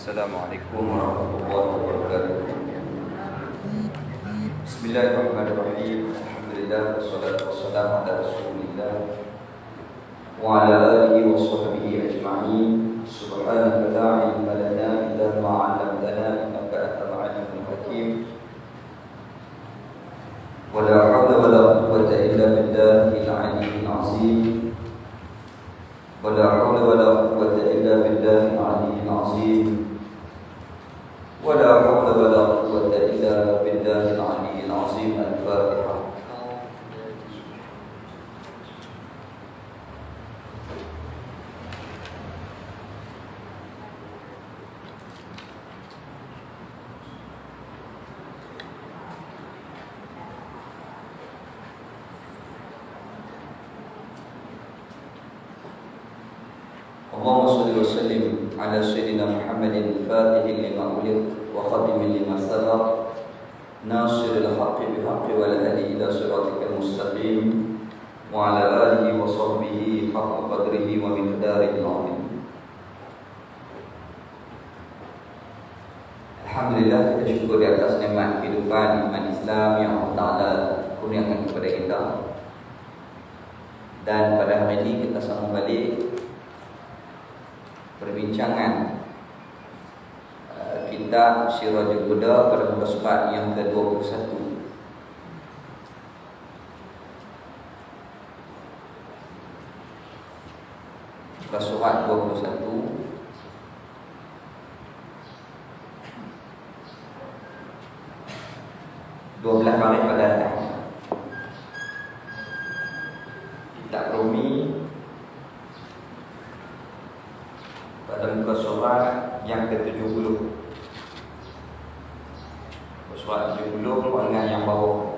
Assalamualaikum warahmatullahi wabarakatuh. Bismillahirrahmanirrahim. Alhamdulillah wassalatu wassalamu ala Rasulillah wa ala alihi wa sahbihi ajma'in. Subhanaka la ilma lana illa ma 'allamtana innaka antal alimul hakim. Wa la hawla wa la quwwata illa billahil aliyyil azim. Wa la hawla wa la quwwata illa billahil aliyyil azim. ولا حول ولا قوة إلا بالله العلي العظيم. الفاتحة. اللهم صل وسلم على سيدنا محمد الفاتح لما أغلق وخاتم لما سبق ناصر الحق بالحق والهادي إلى صراطك المستقيم وعلى آله وصحبه حق قدره ومقداره العظيم. Alhamdulillah, kita syukur di atas nikmat kehidupan iman Islam yang Allah Ta'ala kurniakan kepada kita. Dan pada hari ini kita sambung balik perbincangan kitab Sirajul Huda pada muka surat yang ke-21. Muka surat 21. Dua belas baris pada atas. Kitab Rumi pada muka surat yang ke-70. Surat 70 dengan yang bawah.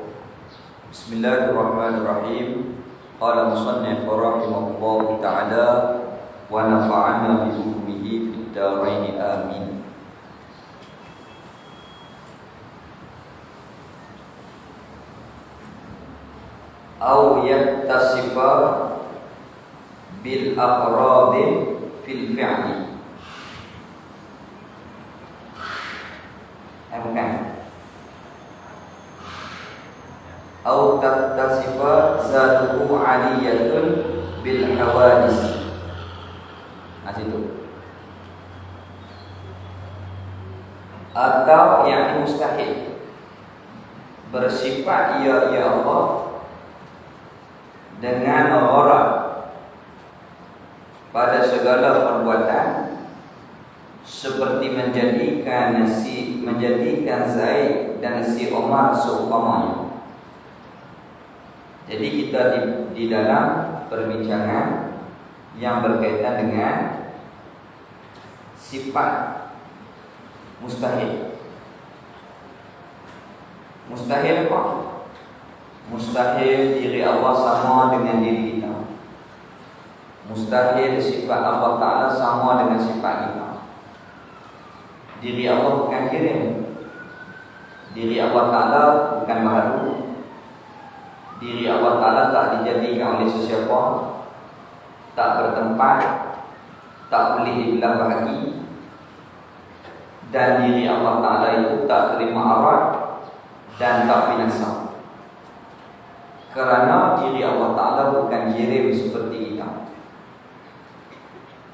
Bismillahirrahmanirrahim. Qala musannif rahimahullahu ta'ala wa nafa'ana bi ulumihi fid dharain amin. Au yattasifa bil aqradi fil fi'li. Au tattasifa zatuhu aliyatun bil hawadis. Itu. Atau yang mustahil bersifat ya Allah dengan gharab pada segala perbuatan seperti menjadikan Zaid dan si Omar seumpamanya. Jadi kita di dalam perbincangan yang berkaitan dengan sifat mustahil. Mustahil apa? Mustahil diri Allah sama dengan diri kita. Mustahil sifat Allah Ta'ala sama dengan sifat kita. Diri Allah bukan kirim. Diri Allah Ta'ala bukan makhluk. Diri Allah Ta'ala tak dijadikan oleh sesiapa, tak bertempat, tak boleh dibelah bahagi. Dan diri Allah Ta'ala itu tak terima arat, dan tak binasa. Kerana diri Allah Ta'ala bukan jirim seperti kita.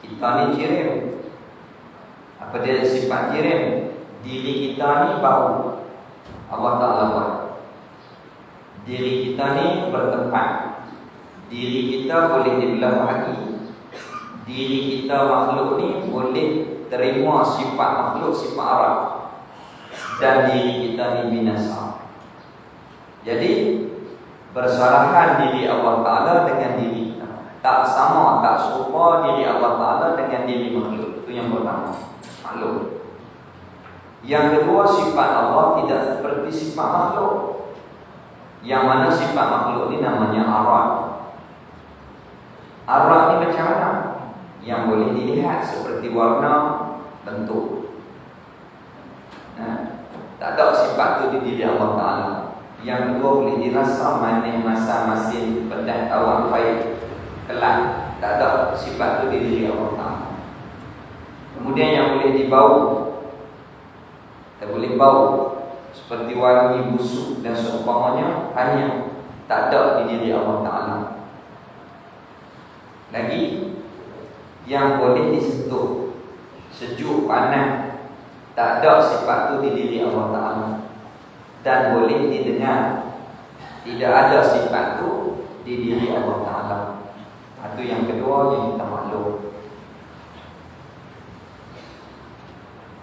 Kita ni jirim. Apa dia sifat jirim? Diri kita ni bau, Allah Ta'ala buat. Diri kita ni bertempat. Diri kita boleh dibelah bahagi. Diri kita makhluk ni boleh terima sifat makhluk, sifat Arab. Dan diri kita ni binasa. Jadi bersalahan diri Allah Ta'ala dengan diri kita. Tak sama, tak serupa diri Allah Ta'ala dengan diri makhluk. Itu yang pertama, makhluk. Yang kedua, sifat Allah tidak seperti sifat makhluk. Yang mana sifat makhluk ni namanya Arab. Arab ni macam mana? Yang boleh dilihat seperti warna, bentuk. Tak ada sifat tu di diri Allah Ta'ala. Yang kedua boleh dirasa manis, masa, masin, pedas, awak, pahit, kelak. Tak ada sifat tu di diri Allah Ta'ala. Kemudian yang boleh dibau, kita boleh bau seperti wangi, busuk dan seumpamanya, hanya tak ada di diri Allah Ta'ala. Lagi yang boleh disentuh, sejuk, panas, tak ada sifat tu di diri Allah Ta'ala. Dan boleh didengar, tidak ada sifat tu di diri Allah Ta'ala. Itu yang kedua yang kita maklum.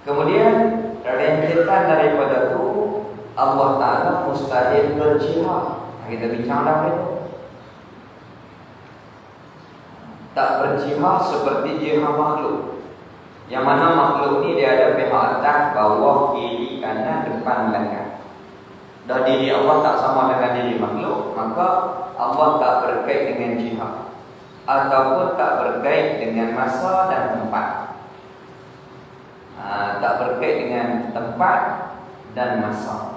Kemudian rentetan daripada tu, Allah Ta'ala mustahil berjihad. Kita bincang dah itu. Tak berjihad seperti jihad makhluk. Yang mana makhluk ni dia ada pihak atas, bawah, kiri, kanan, depan, belakang. Dah diri Allah tak sama dengan diri makhluk, maka Allah tak berkait dengan jihad ataupun tak berkait dengan masa dan tempat. Tak berkait dengan tempat dan masa.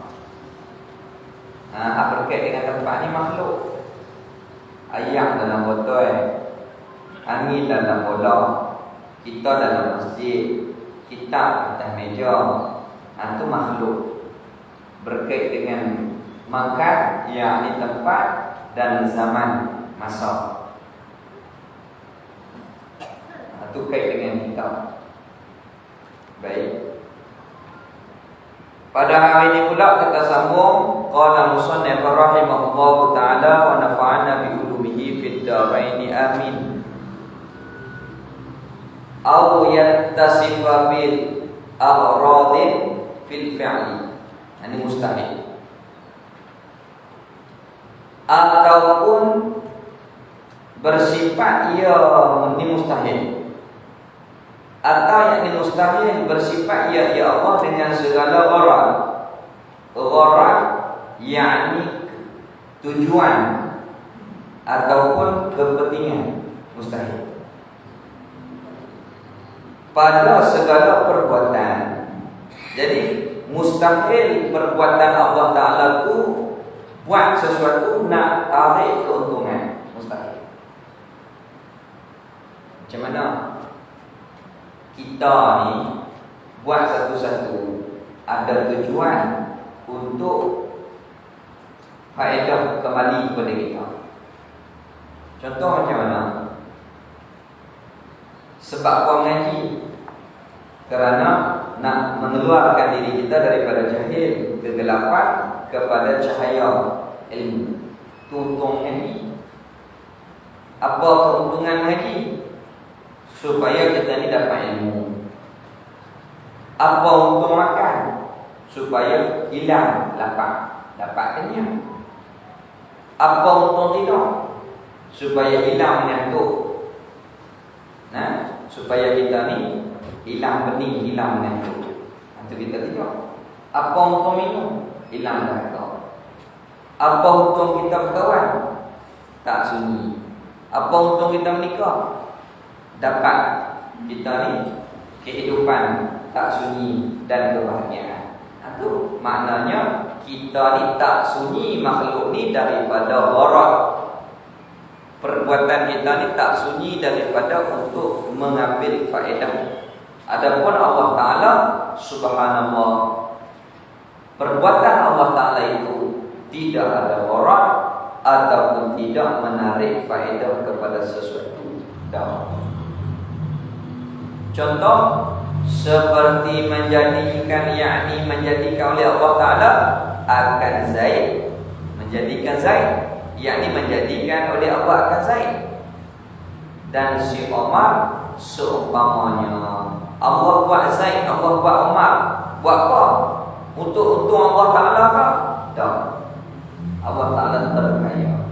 Berkait dengan tempat ni makhluk. Ayam dalam botol, angin dalam bola, kita dalam masjid, kitab atas meja, itu makhluk. Berkait dengan makan, yakni tempat dan zaman, masa. Itu kait dengan kita. Baik. Pada hari ini pula kita sambung qala musannif rahimahullahu taala wa nafa'ana bi ulumihi fid dharain amin. Aw yattasifa bil agradin fil fi'li. Ini mustahil. Ataupun bersifat ia ini mustahil. Atau yang ini mustahil bersifat ia Allah dengan segala gharad. Gharad yakni tujuan ataupun kepentingan, mustahil. Pada segala perbuatan. Jadi mustahil perbuatan Allah Ta'ala tu buat sesuatu nak tarik keuntungan. Mustahil. Macam mana kita ni buat satu-satu ada tujuan untuk faedah kembali kepada kita. Contoh macam mana? Sebab kau mengaji kerana nak mengeluarkan diri kita daripada jahil, kegelapan kepada cahaya ilmu. Untung haji. Apa keuntungan haji? Supaya kita ni dapat ilmu. Apa untung makan? Supaya hilang lapar, dapat kenyang. Apa untung tidur? Supaya hilang mengantuk. Supaya kita ni hilang pening, hilang mengantuk. Itu kita tidur. Apa untung minum? Hilang dahaga. Apa untung kita berkawan? Tak sunyi. Apa untung kita menikah? Dapat kita ni kehidupan tak sunyi dan kebahagiaan. Itu maknanya kita ni tak sunyi makhluk ni daripada gharad. Perbuatan kita ni tak sunyi daripada untuk mengambil faedah. Adapun Allah Ta'ala, subhanallah, perbuatan Allah Ta'ala Ta'ala itu tidak ada gharar ataupun tidak menarik faedah kepada sesuatu. Contoh seperti menjadikan oleh Allah Ta'ala akan Zaid, menjadikan Zaid, menjadikan oleh Allah akan Zaid. Dan si Umar seumpamanya. Allah buat Zaid, Allah buat Umar. Buat apa? Untuk Allah Ta'ala kah? Tak. Allah Ta'ala terkaya.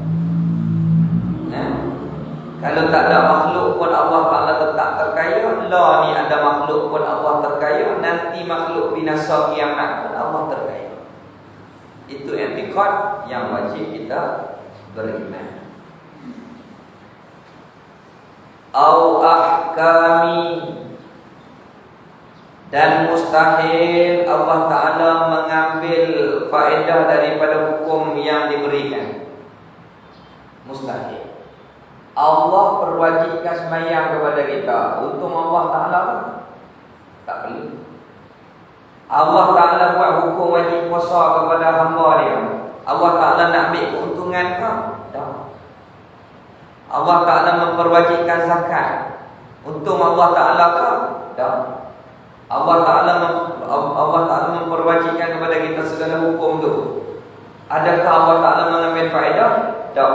Kalau tak ada makhluk pun Allah Ta'ala tetap terkaya. Lah ni ada makhluk pun Allah terkaya. Nanti makhluk binasa kiamat pun Allah terkaya. Itu i'tiqad yang wajib kita beriman. Au ahkami, dan mustahil Allah Ta'ala mengambil faedah daripada hukum yang diberikan. Mustahil. Allah perwajibkan sembahyang kepada kita. Untung Allah Ta'ala tak perlu. Allah Ta'ala buat hukum wajib puasa kepada hamba dia. Allah Ta'ala nak ambil keuntungan ke? Tak. Allah Ta'ala memperwajibkan zakat. Untung Allah Ta'ala ke? Tak. Allah Ta'ala memperwajibkan kepada kita segala hukum tu. Adakah Allah Ta'ala mengambil faedah? Tak.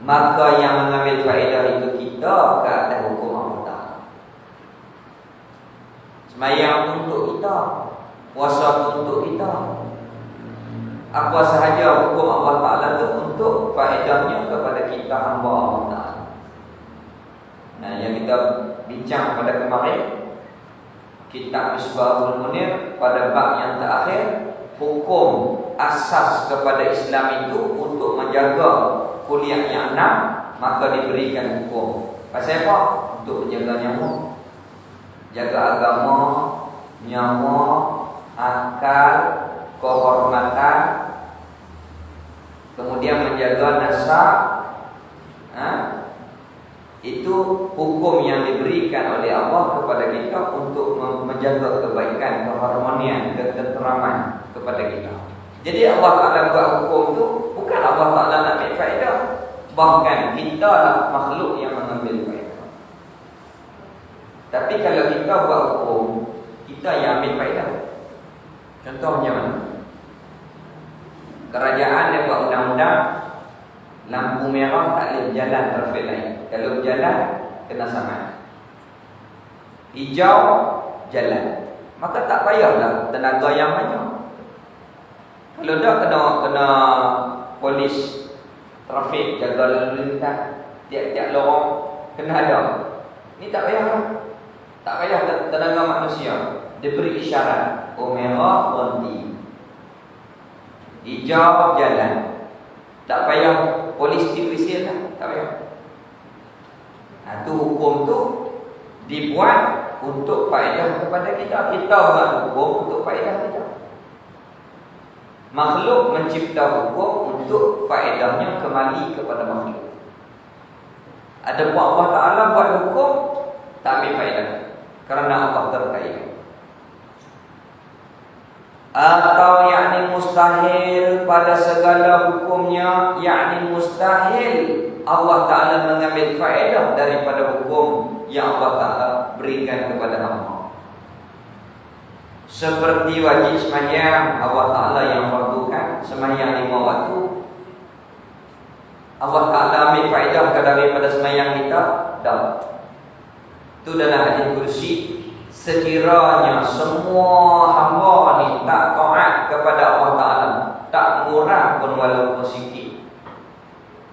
Maka yang mengambil faedah itu kita ke atas hukum Allah Ta'ala. Sembahyang untuk kita, puasa untuk kita. Apa sahaja hukum Allah Ta'ala itu untuk faedahnya kepada kita hamba Allah Ta'ala. Nah, yang kita bincang pada kemarin, Kitab Misbahul Munir pada bab yang terakhir, hukum asas kepada Islam itu untuk menjaga kuliah yang 6, maka diberikan hukum. Pasal apa? Untuk menjaga nyawa, jaga agama, nyawa, akal, kehormatan, kemudian menjaga nasab. Itu hukum yang diberikan oleh Allah kepada kita untuk menjaga kebaikan, keharmonian, ketenteraman kepada kita. Jadi Allah Ta'ala buat hukum tu bukan Allah Ta'ala nak ambil faedah, bahkan kita lah makhluk yang mengambil faedah. Tapi kalau kita buat hukum, kita yang ambil faedah. Contohnya mana? Kerajaan dia buat undang-undang, lampu merah tak boleh jalan trafik lain. Kalau berjalan, kena saman. Hijau, jalan. Maka tak payahlah tenaga yang banyak. Kalau dah kena polis trafik jaga lalu lintas, tiap-tiap lorong kena ada. Ni tak payah. Tak payah tenaga manusia. Dia beri isyarat. Oh, merah, berhenti. Hijau, jalan. Tak payah polis diwisir lah. Tak payah. Itu hukum tu dibuat untuk faedah kepada kita. Kita buat hukum untuk faedah kita. Makhluk mencipta hukum untuk faedahnya kembali kepada makhluk. Ada buat Allah Ta'ala buat hukum, tak ambil faedah kerana Allah terkaya. Atau mustahil pada segala hukumnya, mustahil Allah Ta'ala mengambil faedah daripada hukum yang Allah Ta'ala berikan kepada hamba. Seperti wajib sembahyang Allah Ta'ala yang fardukan, sembahyang 5 waktu. Allah Ta'ala ambil faedah daripada sembahyang kita? Tak. Itu dalam hadis kursi. Sekiranya semua hamba ni tak taat kepada Allah Ta'ala, tak murah pun walaupun sikit,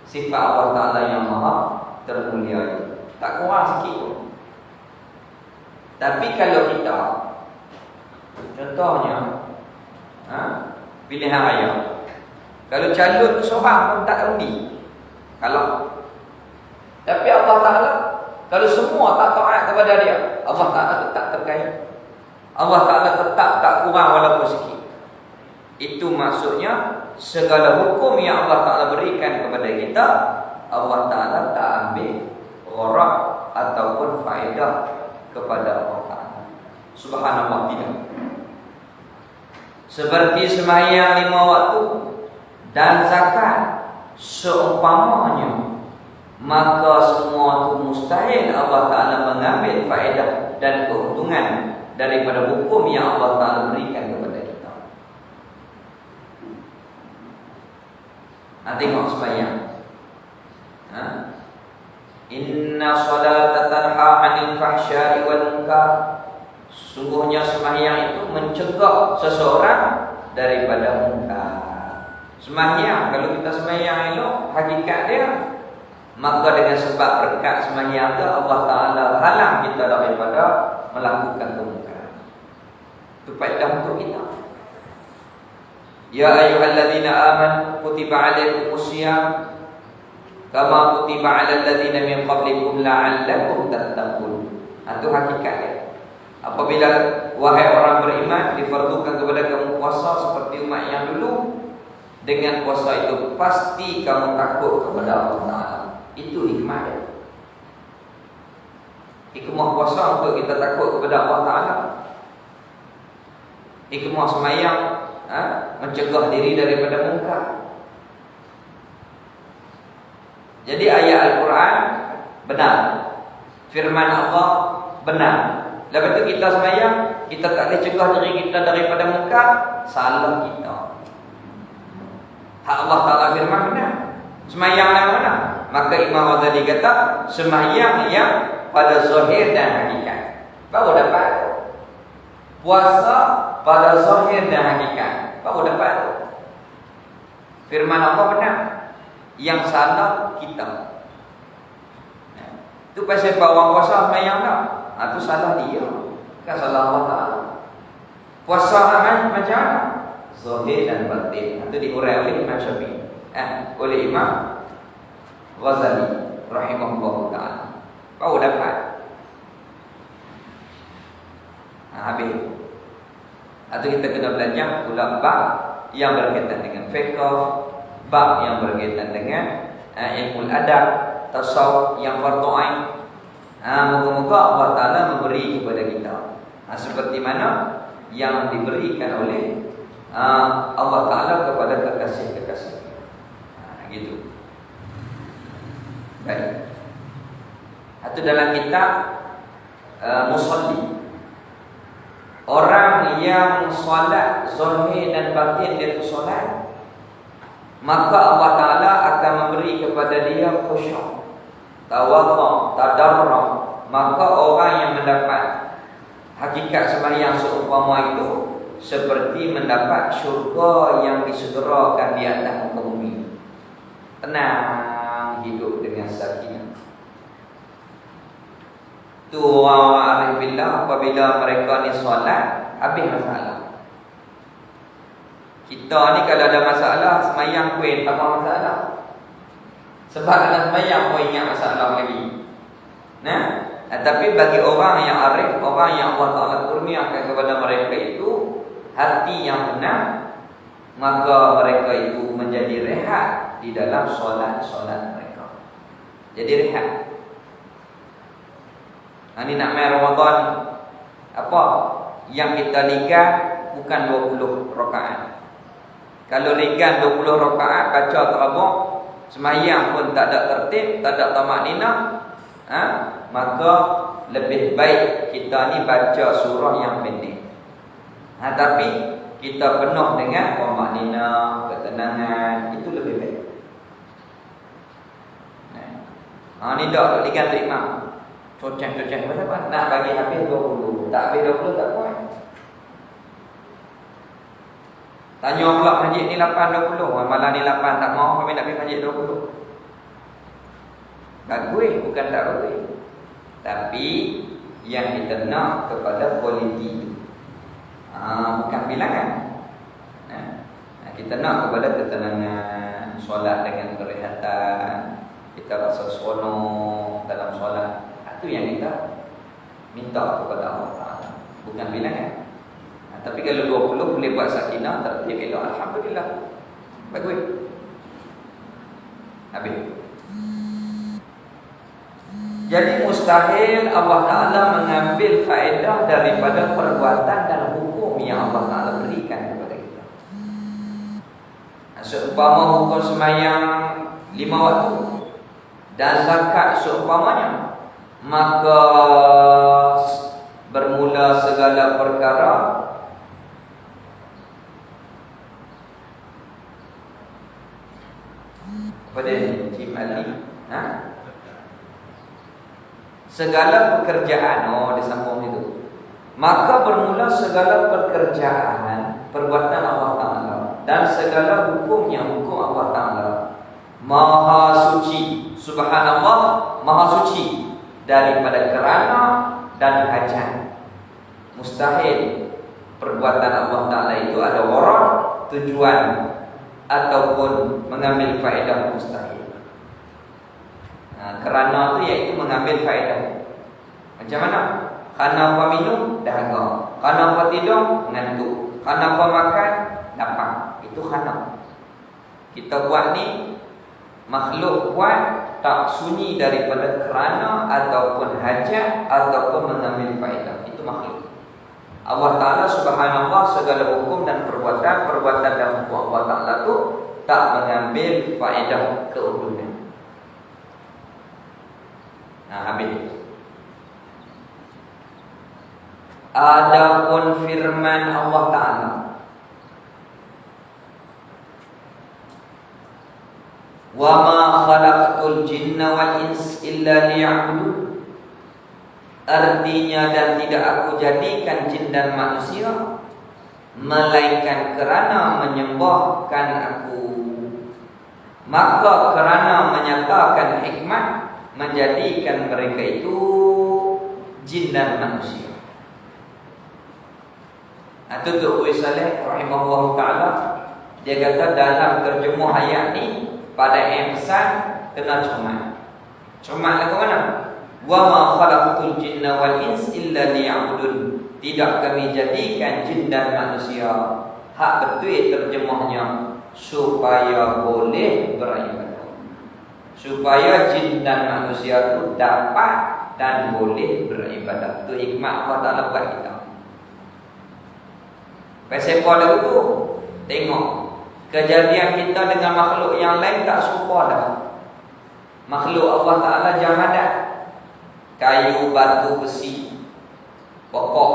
sifat Allah Ta'ala yang maha termulia itu, tak kurang sikit pun. Tapi kalau kita, contohnya pilihan raya, kalau calon seorang pun tak undi kalah. Tapi Allah Ta'ala, kalau semua tak taat kepada dia, Allah Ta'ala tetap terkaya. Allah Ta'ala tetap tak kurang walaupun sikit. Itu maksudnya segala hukum yang Allah Ta'ala berikan kepada kita, Allah Ta'ala tak ambil gharar ataupun faedah kepada Allah Ta'ala. Subhanallah, tidak. seperti sembahyang 5 waktu dan zakat seumpamanya, maka semua itu mustahil Allah Ta'ala mengambil faedah dan keuntungan daripada hukum yang Allah Ta'ala berikan kepada kita. Tengok sembahyang. Inna salata tanha 'anil fahsya'i wal munkar. Sungguhnya sembahyang itu mencegah seseorang daripada munkar. Sembahyang, kalau kita sembahyang elok, hakikat dia, maka dengan sebab berkat sembahyang itu Allah Ta'ala halang kita daripada melakukan kemungkaran. Itu faedah untuk kita. Ya ayyuhalladzina amanu kutiba 'alaikumus shiyam kama kutiba 'alal ladzina min qablikum la'allakum tattaqun. Itu hakikatnya. Apabila wahai orang beriman difardukan kepada kamu puasa seperti umat yang dulu, dengan puasa itu pasti kamu takut kepada Allah Ta'ala. Itu hikmahnya. Hikmah puasa untuk kita takut kepada Allah Ta'ala. Hikmah sembahyang mencegah diri daripada munkar. Jadi ayat Al-Quran benar, firman Allah benar. Lepas itu kita sembahyang, kita tak boleh cegah diri kita daripada munkar, salah kita. Hak Allah Ta'ala firman benar, sembahyang yang mana? Maka Imam Ghazali kata sembahyang yang pada zahir dan hakikat baru dapat. Puasa pada zahir dan hakikat baru dapat. Firman Allah benar, yang salah kita. Itu pasal orang puasa sembahyang tak? Itu salah dia, kan salah Allah Ta'ala. Puasa macam mana? Zahir dan batin. Itu diurai oleh Imam Syafi'i, oleh Imam Ghazali rahimahullah ta'ala. Baru dapat. Habis. Atau kita kena belajar pula bab yang berkaitan dengan fiqh, bab yang berkaitan dengan ilmu adab, tasawuf yang fardu ain. Moga-moga Allah Ta'ala memberi kepada kita seperti mana yang diberikan oleh Allah Ta'ala kepada kekasih-kekasih. Gitu. Baik. Itu dalam kitab Musalli. Orang yang solat zahir dan batin dia tu solat, maka Allah Ta'ala akan memberi kepada dia khusyuk, tawadhu, tadarrur. Maka orang yang mendapat hakikat sembahyang seumpama itu seperti mendapat syurga yang disegerakan di atas muka bumi. Tenang hidup dengan sakinah. Tu orang arif billah apabila mereka ni solat habis masalah. Kita ni kalau ada masalah sembahyang pun tak ada masalah. Sebab dalam sembahyang pun ingat masalah lagi. Tapi bagi orang yang arif, orang yang Allah Ta'ala kurniakan kepada mereka itu hati yang tenang, maka mereka itu menjadi rehat di dalam solat-solat mereka. Jadi rehat. Ini nak main Ramadan, apa yang kita ligat bukan 20 rakaat. Kalau ligat 20 rakaat baca terabuk, sembahyang pun tak ada tertib, tak ada tamakninah, maka lebih baik kita ni baca surah yang pendek. Tapi kita penuh dengan tamakninah, ketenangan, itu lebih baik. Ni dak ligat terima. Cocah-cocah pasal apa? Nak bagi habis 20. Tak habis 20 tak kuat. Tanya pula masjid ni 8-20. Malam ni 8 tak mau, kami nak pergi masjid 20. Bagus, bukan tak bagus. Tapi yang kita nak kepada kualiti. Bukan bilangan. Kita nak kepada ketenangan, solat dengan kerehatan, kita rasa seronok dalam solat. Itu yang kita minta kepada Allah Ta'ala, bukan bilangan. Tapi kalau 20 boleh buat sakinah, tertib elok, alhamdulillah, bagus. Habis. Jadi mustahil Allah Ta'ala mengambil faedah daripada perbuatan dan hukum yang Allah Ta'ala berikan kepada kita. Seumpama hukum sembahyang 5 waktu dan zakat seumpamanya, maka bermula segala perkara pada Jim Ali, segala pekerjaan, disambung itu. Maka bermula segala pekerjaan perbuatan Allah Ta'ala dan segala hukumnya hukum Allah Ta'ala. Maha suci, subhanallah, maha suci daripada kerana dan hajat. Mustahil perbuatan Allah Ta'ala itu ada gharad, tujuan ataupun mengambil faedah, mustahil. Kerana itu iaitu mengambil faedah. Macam mana? Kerana apa minum? Dahaga. Kerana apa tidur? Ngantuk. Kerana apa makan? Lapar. Itu kerana. Kita buat ni, makhluk buat tak sunyi daripada kerana ataupun hajat ataupun mengambil faedah. Itu makhluk. Allah Ta'ala subhanallah, segala hukum dan perbuatan dan hukum Allah Ta'ala tu tak mengambil faedah keuntungan. Habis. Adapun firman Allah Ta'ala, wa ma khalaqtul jinna wal ins illa liya'budun. Artinya, dan tidak aku jadikan jin dan manusia melainkan kerana menyembahkan aku. Maka kerana menyatakan hikmat menjadikan mereka itu jin dan manusia. Tutup Saleh rahimahullah ta'ala, dia kata dalam terjemuh ayat ni pada ihsan kena cermat. Cermat lagu mana? Wa ma khalaqtul jinna wal ins illa liya'budun. Tidak kami jadikan jin dan manusia, hak betul terjemahnya, supaya boleh beribadah. Supaya jin dan manusia itu dapat dan boleh beribadah. Itu hikmah Allah Ta'ala buat kita. Pasal lagu tu, tengok kejadian kita dengan makhluk yang lain tak serupa dah. Makhluk Allah Ta'ala jamadat, kayu, batu, besi, pokok.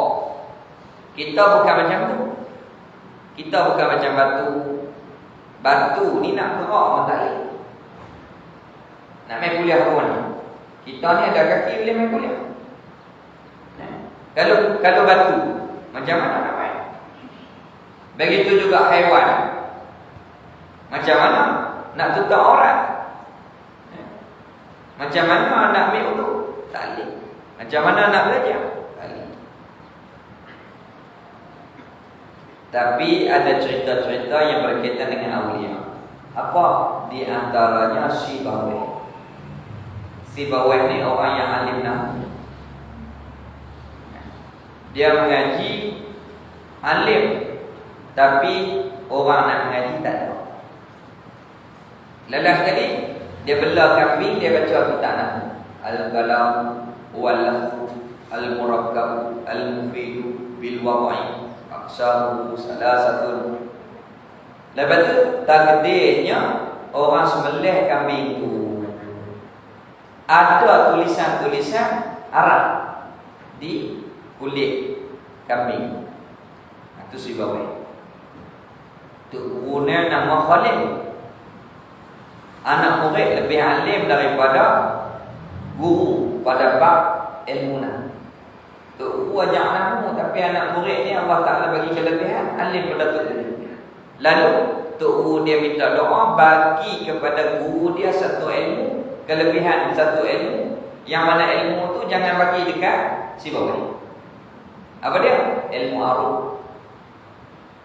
Kita bukan macam tu. Kita bukan macam batu. Batu ni nak gerak mentari. Nak main kuliah ke mana? Kita ni ada kaki boleh main kuliah. Kalau batu, macam mana nak main? Begitu juga haiwan. Macam mana nak tutup aurat? Macam mana nak ambil uduk? Tak boleh. Macam mana nak belajar? Tak boleh. Tapi ada cerita-cerita yang berkaitan dengan awliya. Apa? Di antaranya Sibawayh. Sibawayh ni orang yang alim nahu. Dia mengaji, alim, tapi orang nak mengaji tak ada. Lelah sekali dia bela kambing, dia baca kitab nahu. Al-kalam wal-lafzu al-murakkab al-mufid bil-wad'i aqsamuhu salasatun. Lepas tu takdirnya orang sembelih kambing tu ada tulisan-tulisan Arab di kulit kambing. Itu Sibawayh. Tu gurunya nama Khalil. Anak murid lebih alim daripada guru pada bab ilmu nahu. Tu guru ajar nahu, tapi anak murid ni Allah Ta'ala bagi kelebihan, alim pada tu. Lalu tu guru dia minta doa bagi kepada guru dia satu ilmu, kelebihan satu ilmu, yang mana ilmu tu jangan bagi dekat Sibawayh. Apa dia? Ilmu aruf.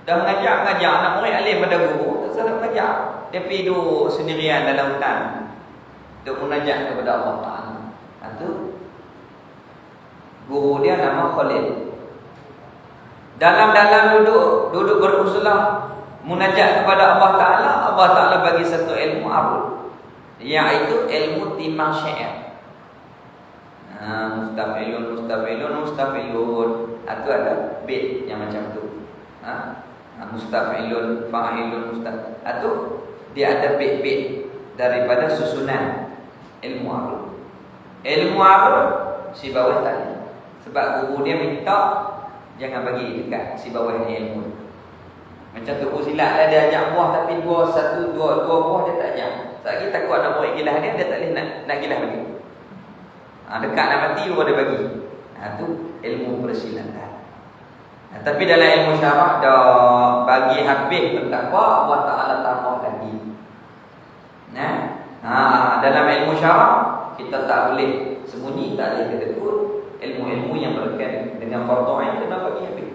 Dah mengajar anak murid alim pada guru, tak salah mengajar. Dia pergi duduk sendirian dalam hutan, dia munajat kepada Allah Ta'ala. Itu guru dia nama Khalil. Dalam duduk berusulah munajat kepada Allah Ta'ala, Allah Ta'ala bagi satu ilmu aruf, iaitu ilmu timang syair. Mustafilun. Itu ada bait yang macam tu. Mustafilun, fa'ilun, itu dia ada bit-bit daripada susunan ilmu arud. Ilmu arud si bawah tadi. Sebab guru dia minta jangan bagi dekat si bawah ni ilmu. Macam tu silat lah, dia ajak buah tapi dua buah dia tak ajak. Sebab kita takut nak buat gilah dia tak boleh nak gilah lagi. Dekat nak mati baru dia bagi. Tu ilmu persilatan. Tapi dalam ilmu syarak dah bagi habis pun tak apa, Allah Ta'ala tambah lagi. Dalam ilmu syarak kita tak boleh sembunyi, tak boleh kedekut. Ilmu-ilmu yang berkaitan dengan fardu ain kena bagi habis.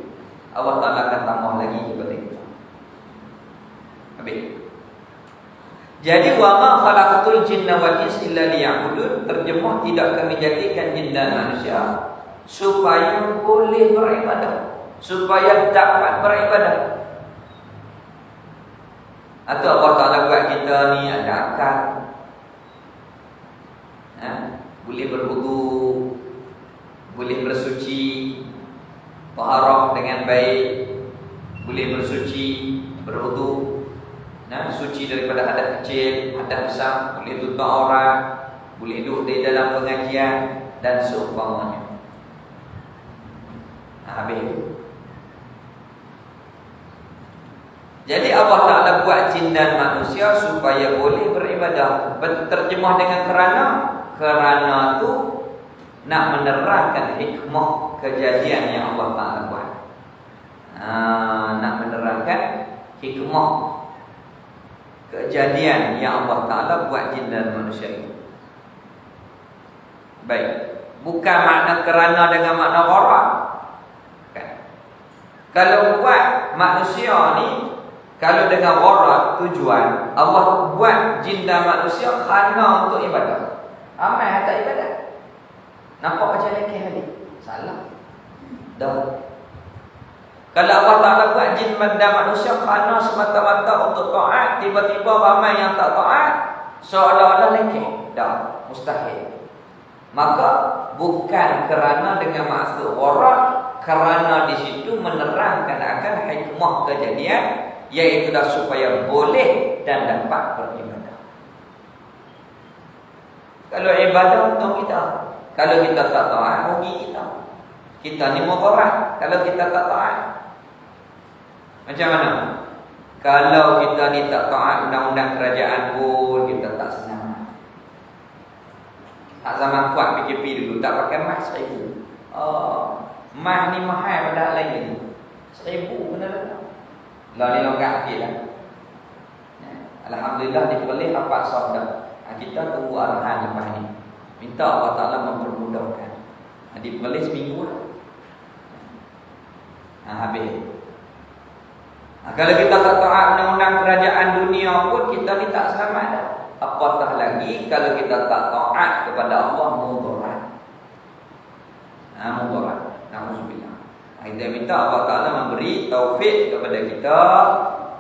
Allah Ta'ala akan tambah lagi kepada kita. Habis. Jadi wa ma khalaqatul jinna wal insa illa liya'budun, terjemah tidak kami jadikan jin dan manusia supaya boleh beribadah, supaya dapat beribadah. Atau Allah Ta'ala buat kita ni ada akal, boleh berwudu, boleh bersuci, taharah dengan baik, boleh bersuci, berwudu, suci daripada hadas kecil, hadas besar, boleh tutup aurat, boleh duduk di dalam pengajian dan seumpamanya. Habis. Jadi Allah Ta'ala buat jin dan manusia supaya boleh beribadah. Terjemah dengan kerana tu nak menerangkan hikmah kejadian yang Allah Ta'ala buat. Nak menerangkan hikmah kejadian yang Allah Ta'ala buat jin dan manusia itu. Baik. Bukan makna kerana dengan makna gharak. Kalau buat manusia ni, kalau dengan gharak tujuan, Allah buat jin dan manusia kerana untuk ibadah. Amal tak ibadah. Nampak macam lekeh tadi? Salah. Dah. Kalau Allah Ta'ala buat jin dan manusia kerana semata-mata untuk taat, tiba-tiba ramai yang tak taat, seolah-olah lekeh. Dah, mustahil. Maka bukan kerana dengan maksud gharak, kerana di situ menerangkan akan hikmah kejadian, iaitu dah supaya boleh dan dapat beribadah. Kalau ibadah untuk kita, kalau kita tak taat, rugi kita. Kita ni mudarat kalau kita tak taat. Macam mana? Kalau kita ni tak taat undang-undang kerajaan pun kita tak senang. Zaman kuat PKP dulu tak pakai mask 1,000. Mask ni mahal pada lain lagi. 1,000 kena letak. Lalu longgar sikit lah. Alhamdulillah di Perlis rapat sabda. Kita tunggu arahan lepas ni. Minta Allah Ta'ala mempermudahkan. Di Perlis seminggu lah. Habis. Kalau kita tak taat undang-undang kerajaan dunia pun, kita ni tak selamat dah. Apatah lagi kalau kita tak taat kepada Allah, mudarat. Mudarat. Na'udzubillah. Kita minta Allah Ta'ala memberi taufik kepada kita.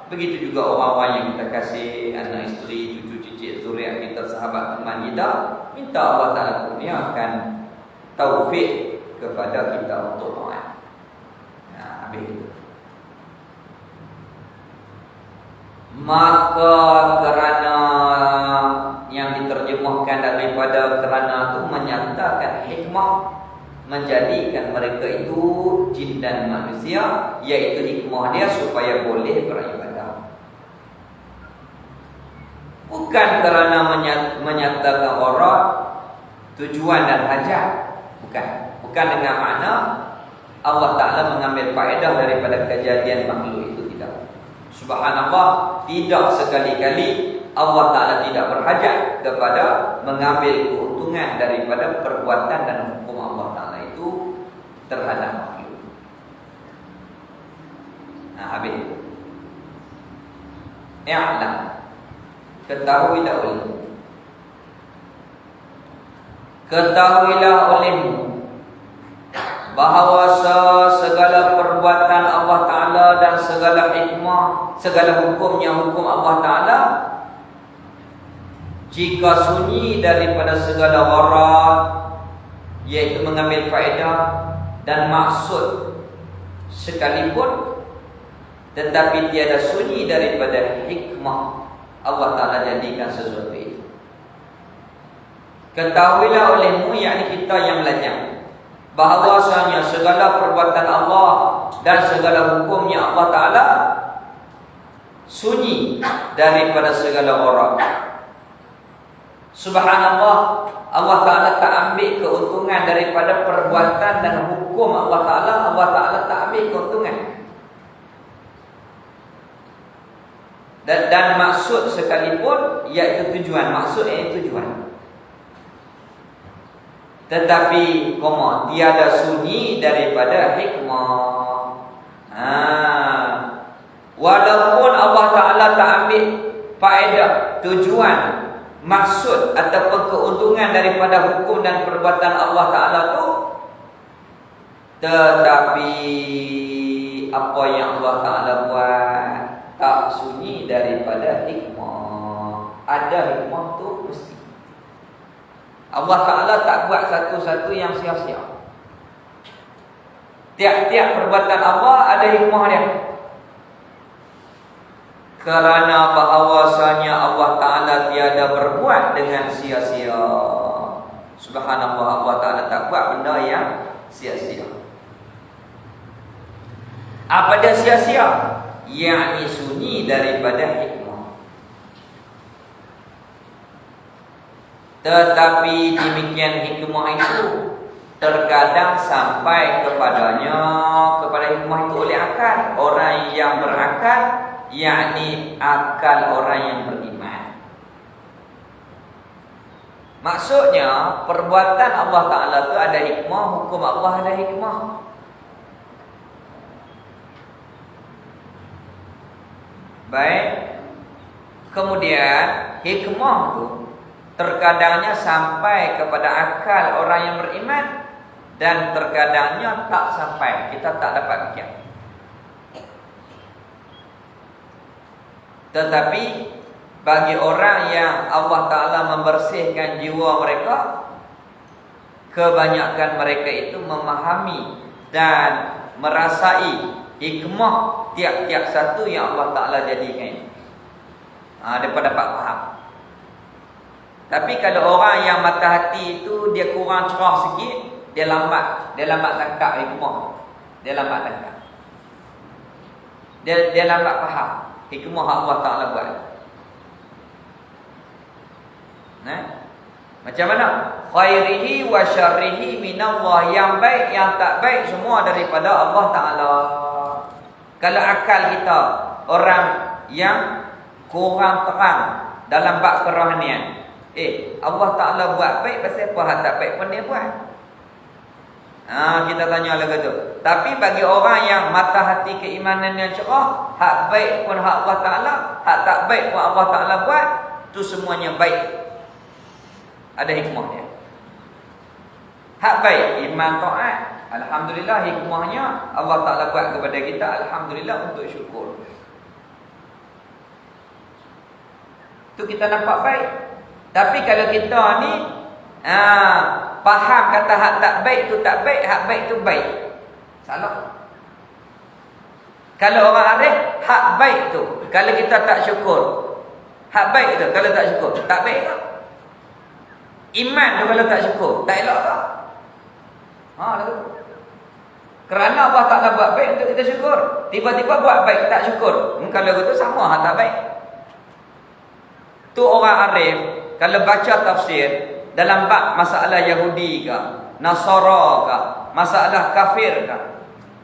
Begitu juga orang-orang yang kita kasih, anak isteri, cucu cicit, zuriat kita, sahabat teman kita. Minta Allah Ta'ala kurniakan taufik kepada kita untuk taat. Habis itu. Maka kerana yang diterjemahkan daripada kerana itu menyatakan hikmah, menjadikan mereka itu jin dan manusia, iaitu hikmah dia supaya boleh beribadah. Bukan kerana menyatakan gharak, tujuan dan hajat. Bukan dengan makna Allah Ta'ala mengambil faedah daripada kejadian makhluk itu, tidak. Subhanallah, tidak sekali-kali Allah Ta'ala tidak berhajat kepada mengambil keuntungan daripada perbuatan dan hukum Allah Ta'ala itu terhadap makhluk. Habis. I'lam, ketahuilah olehmu bahawa segala perbuatan Allah Ta'ala dan segala hikmah, segala hukumnya hukum Allah Ta'ala, jika sunyi daripada segala gharak, iaitu mengambil faedah dan maksud sekalipun, tetapi tiada sunyi daripada hikmah Allah Ta'ala jadikan sesuatu itu. Ketahuilah olehmu, yakni kita yang belajar, bahawasanya segala perbuatan Allah dan segala hukumnya Allah Ta'ala sunyi daripada segala orang. Subhanallah, Allah Ta'ala tak ambil keuntungan daripada perbuatan dan hukum Allah Ta'ala. Allah Ta'ala tak ambil keuntungan. Dan maksud sekalipun, iaitu tujuan. Maksud iaitu tujuan. Tetapi tiada sunyi daripada hikmah. Walaupun Allah Ta'ala tak ambil faedah, tujuan, maksud ataupun keuntungan daripada hukum dan perbuatan Allah Ta'ala tu, tetapi apa yang Allah Ta'ala buat tak sunyi daripada hikmah. Ada hikmah tu mesti. Allah Ta'ala tak buat satu-satu yang sia-sia. Tiap-tiap perbuatan Allah ada hikmah dia. Kerana bahawasanya Allah Ta'ala tiada berbuat dengan sia-sia. Subhanallah, Allah Ta'ala tak buat benda yang sia-sia. Apa dia sia-sia? Yakni sunyi daripada hikmah. Tetapi demikian hikmah itu terkadang sampai kepada hikmah itu oleh akal. Orang yang berakal, yakni akal orang yang beriman. Maksudnya perbuatan Allah Ta'ala itu ada hikmah, hukum Allah ada hikmah. Baik. Kemudian hikmah itu terkadangnya sampai kepada akal orang yang beriman, dan terkadangnya tak sampai. Kita tak dapat fikir. Tetapi bagi orang yang Allah Ta'ala membersihkan jiwa mereka, kebanyakan mereka itu memahami dan merasai hikmah tiap-tiap satu yang Allah Ta'ala jadikan. Mereka dapat faham. Tapi kalau orang yang mata hati itu dia kurang cerah sikit, dia lambat tangkap hikmah. Dia lambat tangkap. Dia lambat faham hikmah Allah Ta'ala buat. Macam mana? Khairihi wa syarrihi minallah. Yang baik, yang tak baik, semua daripada Allah Ta'ala. Kalau akal kita, orang yang kurang terang dalam bab kerohanian, Allah Ta'ala buat baik, pasal apa hak tak baik pun dia buat? Kita tanya lagi tu. Tapi bagi orang yang mata hati keimanan yang cerah, hak baik pun hak Allah Ta'ala, hak tak baik pun Allah Ta'ala buat, tu semuanya baik. Ada hikmah dia. Hak baik, iman taat, alhamdulillah hikmahnya Allah Ta'ala buat kepada kita, alhamdulillah untuk syukur. Tu kita nampak baik. Tapi kalau kita ni faham kata hak tak baik tu tak baik, hak baik tu baik, salah. Kalau orang arif, hak baik tu kalau kita tak syukur, hak baik tu kalau tak syukur, tak baik tak? Iman tu kalau tak syukur, tak elok tak? Kerana Allah Ta'ala buat baik untuk kita syukur, tiba-tiba buat baik tak syukur, kalau itu sama hak tak baik. Tu orang arif kalau baca tafsir dalam bab masalah Yahudi ke, Nasara ke, masalah kafir ke,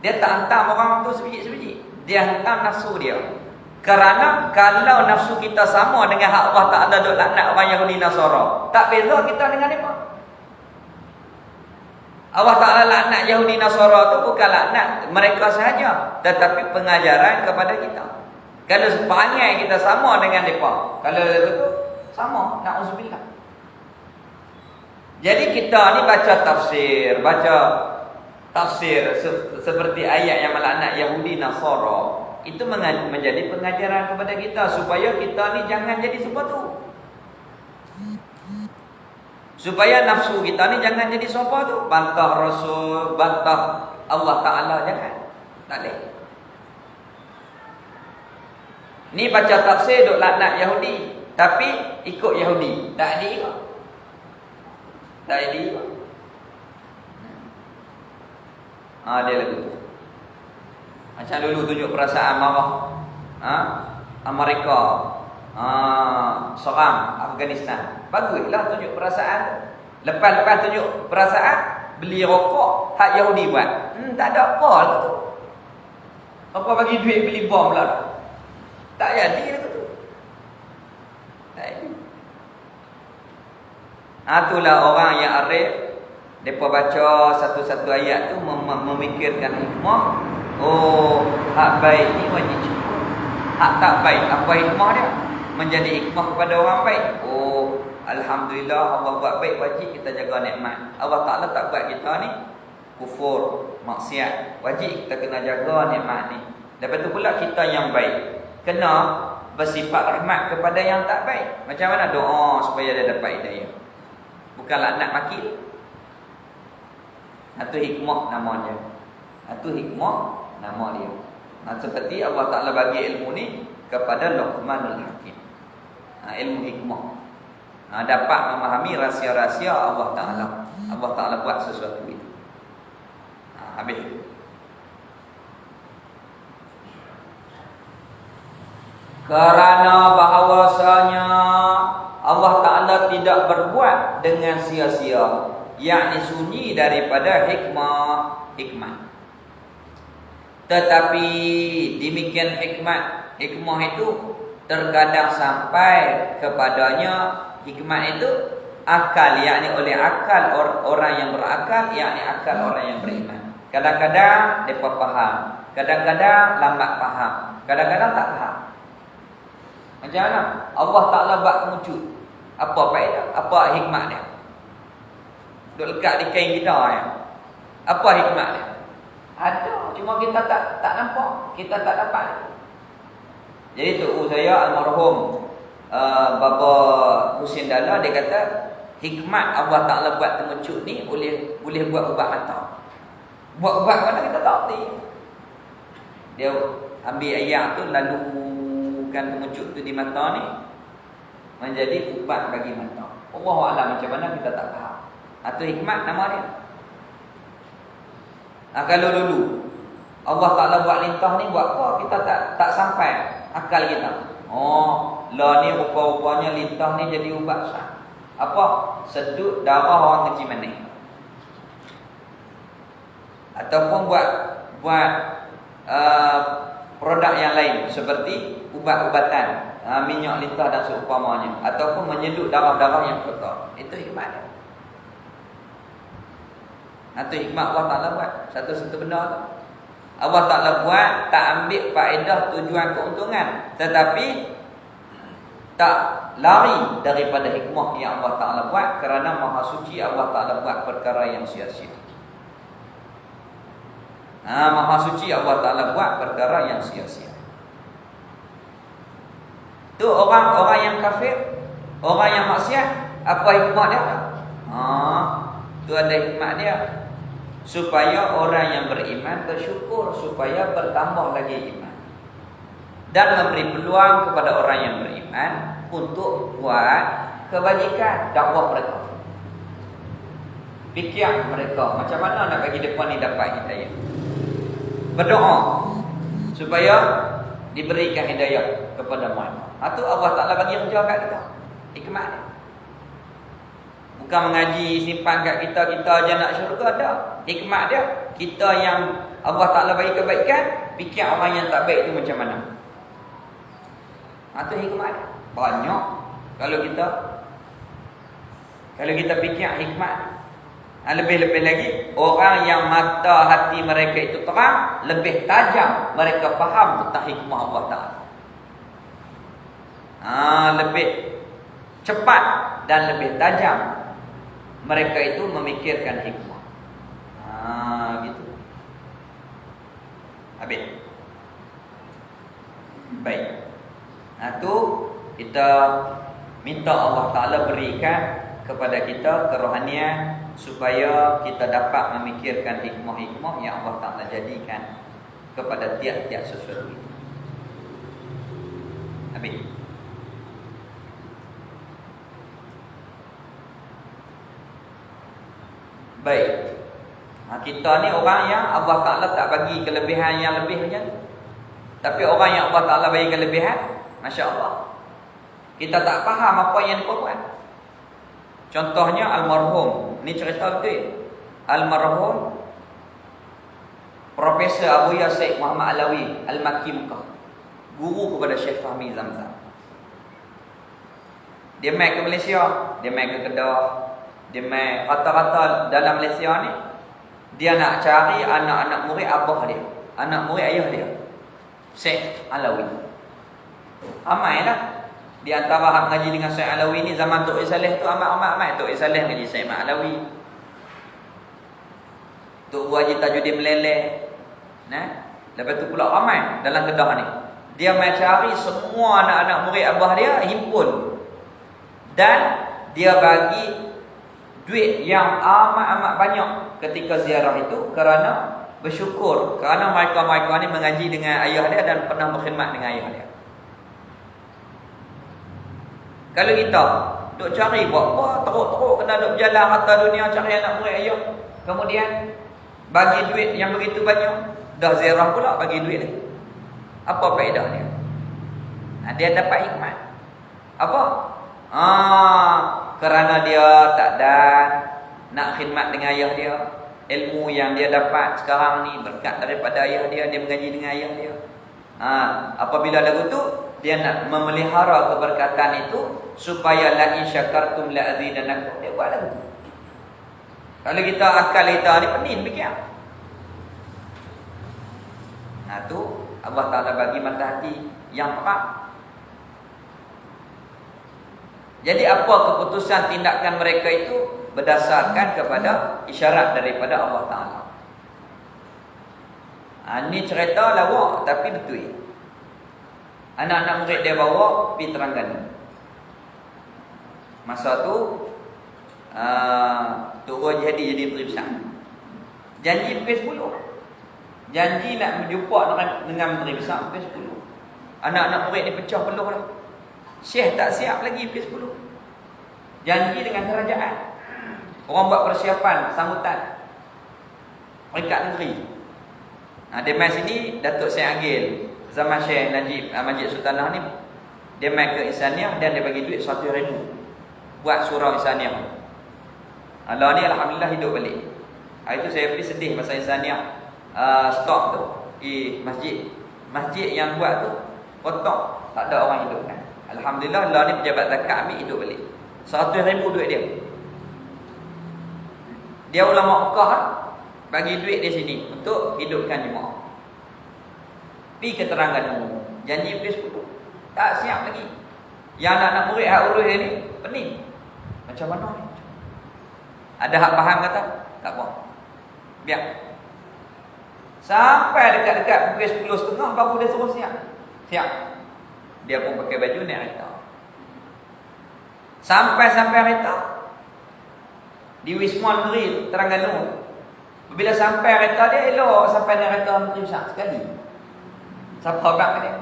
dia tak hantam orang tu sebiji-sebiji. Dia hantam nafsu dia. Kerana kalau nafsu kita sama dengan hak Allah Ta'ala duk laknat orang Yahudi Nasara, tak beza kita dengan mereka. Allah Ta'ala laknat Yahudi Nasara tu bukan laknat mereka sahaja, tetapi pengajaran kepada kita. Kalau sepanjang kita sama dengan mereka, kalau betul sama, na'udzubillah. Jadi kita ni baca tafsir seperti ayat yang melaknat Yahudi Nasara, itu menjadi pengajaran kepada kita supaya kita ni jangan jadi seperti tu. Supaya nafsu kita ni jangan jadi seperti tu, bantah Rasul, bantah Allah Ta'ala, jangan. Tak boleh. Ni baca tafsir duk laknat Yahudi, tapi ikut Yahudi. Tak ada ikut. Tak ada ikut. Dia lagu tu. Macam dulu tunjuk perasaan marah. Amerika, serang Afghanistan. Baguslah tunjuk perasaan. Lepas tunjuk perasaan, beli rokok hak Yahudi buat. Tak ada apa lah tu. Apa bagi duit beli bom pula. Tak jadi lah tu. Tak jadi. Itulah orang yang arif. Mereka baca satu-satu ayat tu memikirkan hikmah. Oh, hak baik ni wajib syukur. Hak tak baik, apa hikmah dia? Menjadi hikmah kepada orang baik. Oh, alhamdulillah Allah buat baik, wajib kita jaga nikmat. Allah Ta'ala tak buat kita ni kufur, maksiat. Wajib kita kena jaga nikmat ni. Lepas tu pula kita yang baik kena bersifat rahmat kepada yang tak baik. Macam mana doa supaya dia dapat hidayah? Bukan laknat maki. Itu hikmah nama dia. Itu hikmah nama dia. Seperti Allah Ta'ala bagi ilmu ni kepada Luqmanul Hakim. Ilmu hikmah. Dapat memahami rahsia-rahsia Allah Ta'ala. Allah Ta'ala buat sesuatu itu. Habis itu. Kerana bahawasanya Allah Ta'ala tidak berbuat dengan sia-sia, yakni sunyi daripada hikmah. Tetapi demikian hikmah itu terkadang sampai kepadanya hikmah itu akal, yakni oleh akal orang yang berakal, yakni akal orang yang beriman. Kadang-kadang mereka faham, kadang-kadang lambat faham, kadang-kadang tak faham. Macam mana? Allah Ta'ala buat kemujud. Apa faedah? Apa hikmah dia? Duk lekat di kain kita ya. Apa hikmah dia? Ada, cuma kita tak nampak, kita tak dapat. Jadi tu saya almarhum Baba Husin Dalla, dia kata hikmat Allah Ta'ala buat temucut ni boleh buat ubat mata. Buat ubat mana kita tak tahu. Dia ambil ayam tu lalu temucut tu di mata ni menjadi ubat bagi mata. Allah Alam macam mana kita tak faham. Atau hikmat nama dia. Kalau dulu Allah Ta'ala buat lintah ni buat apa? Kita tak sampai akal kita. Oh, lah ni rupa-rupanya lintah ni jadi ubat sah. Apa? Sedut darah orang kecil manis. Ataupun buat produk yang lain seperti ubat-ubatan, minyak lintah dan seumpamanya, ataupun menyedut darah-darah yang kotor. Itu hikmat. Itu hikmat Allah Ta'ala buat. Satu-satu benda Allah Ta'ala buat, tak ambil faedah tujuan keuntungan, tetapi tak lari daripada hikmah yang Allah Ta'ala buat. Kerana Maha Suci Allah Ta'ala buat perkara yang sia-sia. Maha Suci Allah Ta'ala buat perkara yang sia-sia. Tu orang yang kafir, orang yang maksiat, apa hikmah dia? Tu ada hikmah dia. Supaya orang yang beriman bersyukur, supaya bertambah lagi iman, dan memberi peluang kepada orang yang beriman untuk buat kebajikan. Dakwah mereka, fikir mereka, macam mana nak bagi mereka ni dapat hidayah. Berdoa supaya diberikan hidayah kepada mereka. Itu Allah Ta'ala bagi kerja kat kita. Hikmat dia. Bukan mengaji simpan kat kita aja nak syurga, tak. Hikmat dia, kita yang Allah Ta'ala bagi kebaikan, fikir orang yang tak baik tu macam mana. Itu hikmat dia. Banyak. Kalau kita fikir hikmat. Lebih-lebih lagi, orang yang mata hati mereka itu terang, lebih tajam mereka faham tentang hikmah Allah Ta'ala. Lebih cepat dan lebih tajam mereka itu memikirkan hikmah. Gitu. Habis. Baik. Itu kita minta Allah Ta'ala berikan kepada kita kerohanian supaya kita dapat memikirkan hikmah-hikmah yang Allah Ta'ala jadikan kepada tiap-tiap sesuatu itu. Ambil. Baik. Kita ni orang yang Allah Ta'ala tak bagi kelebihan yang lebih macam tu. Tapi orang yang Allah Ta'ala bagi kelebihan, Masya Allah, kita tak faham apa yang dia buat. Contohnya almarhum, ni cerita betul. Almarhum Profesor Abu Yasir Muhammad Alawi Al-Makki Mekah, guru kepada Syekh Fahmi Zamzam. Dia mai ke Malaysia, dia mai ke Kedah, dia mai rata-rata dalam Malaysia ni. Dia nak cari anak-anak murid abah dia, anak murid ayah dia, Syekh Alawi. Ramai lah. Di antara hak ngaji dengan Syekh Alawi ni zaman Tok Saleh tu amat-amat Tok Saleh ngaji Syekh Alawi. Tok Haji Tajuddin Meleleh. Nah, lepas tu pula ramai dalam Kedah ni. Dia mai cari semua anak-anak murid abah dia, himpun. Dan dia bagi duit yang amat-amat banyak ketika ziarah itu kerana bersyukur kerana mereka-mereka ni mengaji dengan ayah dia dan pernah berkhidmat dengan ayah dia. Kalau kita duk cari buat apa, teruk-teruk kena duk berjalan rata dunia cari anak murid ayah, kemudian bagi duit yang begitu banyak, dah ziarah pula bagi duit ni, apa faedah dia? Dia dapat hikmat apa? Kerana dia tak dan nak khidmat dengan ayah dia. Ilmu yang dia dapat sekarang ni berkat daripada ayah dia, dia mengaji dengan ayah dia. Apabila lagu tu dia nak memelihara keberkatan itu supaya la in syakartum la azidanakum, dia buat lagu tu. Kalau kita akal kita ni pening demikian. Tu Allah Ta'ala bagi mata hati yang perak. Jadi apa keputusan tindakan mereka itu berdasarkan kepada isyarat daripada Allah Ta'ala. Ini cerita lawak tapi betul. Anak-anak murid dia bawa pergi Terengganu. Masa tu Tok Haji Hadi jadi menteri besar. Janji pukul 10. Janji nak berjumpa dengan menteri besar pukul 10. Anak-anak murid ni pecah peluh dah. Syekh tak siap lagi pukul 10. Janji dengan kerajaan. Orang buat persiapan sambutan peringkat negeri. Dia mai sini, Datuk Syekh Agil zaman Syekh Najib Majid Sultanah ni, dia mai ke Insaniah dan dia bagi duit 100,000 buat surau Insaniah. Allah ni alhamdulillah hidup balik. Hari tu saya pergi sedih pasal Insaniah. Stok tu di masjid yang buat tu kotak, tak ada orang hidup kan. Alhamdulillah Allah ni pejabat zakat ambil hidup balik. 100,000 duit dia. Dia ulama Mekah bagi duit di sini untuk hidupkan jemaah. Pergi ke Terengganu, janji pukul 10. Tak siap lagi. Yang anak-anak murid hak urus dia ni pening. Macam mana ni? Ada hak faham kata? Tak apa. Biar. Sampai dekat-dekat pukul 10.30 baru dia suruh siap. Siap. Dia pun pakai baju naik kereta. Sampai kereta di Wisma Negeri Terengganu. Bila sampai kereta dia elok sampai naik kereta menteri besar sekali. Siapa bak dia?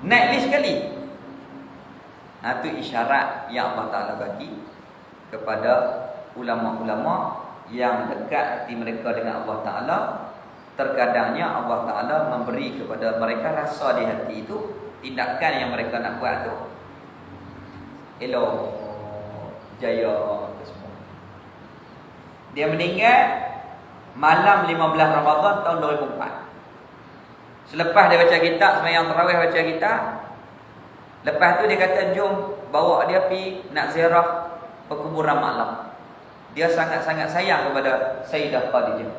Naik lift sekali. Itu isyarat yang Allah Ta'ala bagi kepada ulama-ulama yang dekat hati mereka dengan Allah Ta'ala. Terkadangnya Allah Ta'ala memberi kepada mereka rasa di hati itu, tindakan yang mereka nak buat tu elok, jaya semua. Dia meninggal malam 15 Ramadan tahun 2004. Selepas dia baca kitab, sembahyang tarawih baca kitab, lepas tu dia kata jom bawa dia pergi nak ziarah perkuburan malam. Dia sangat-sangat sayang kepada Sayyidah Khadijah.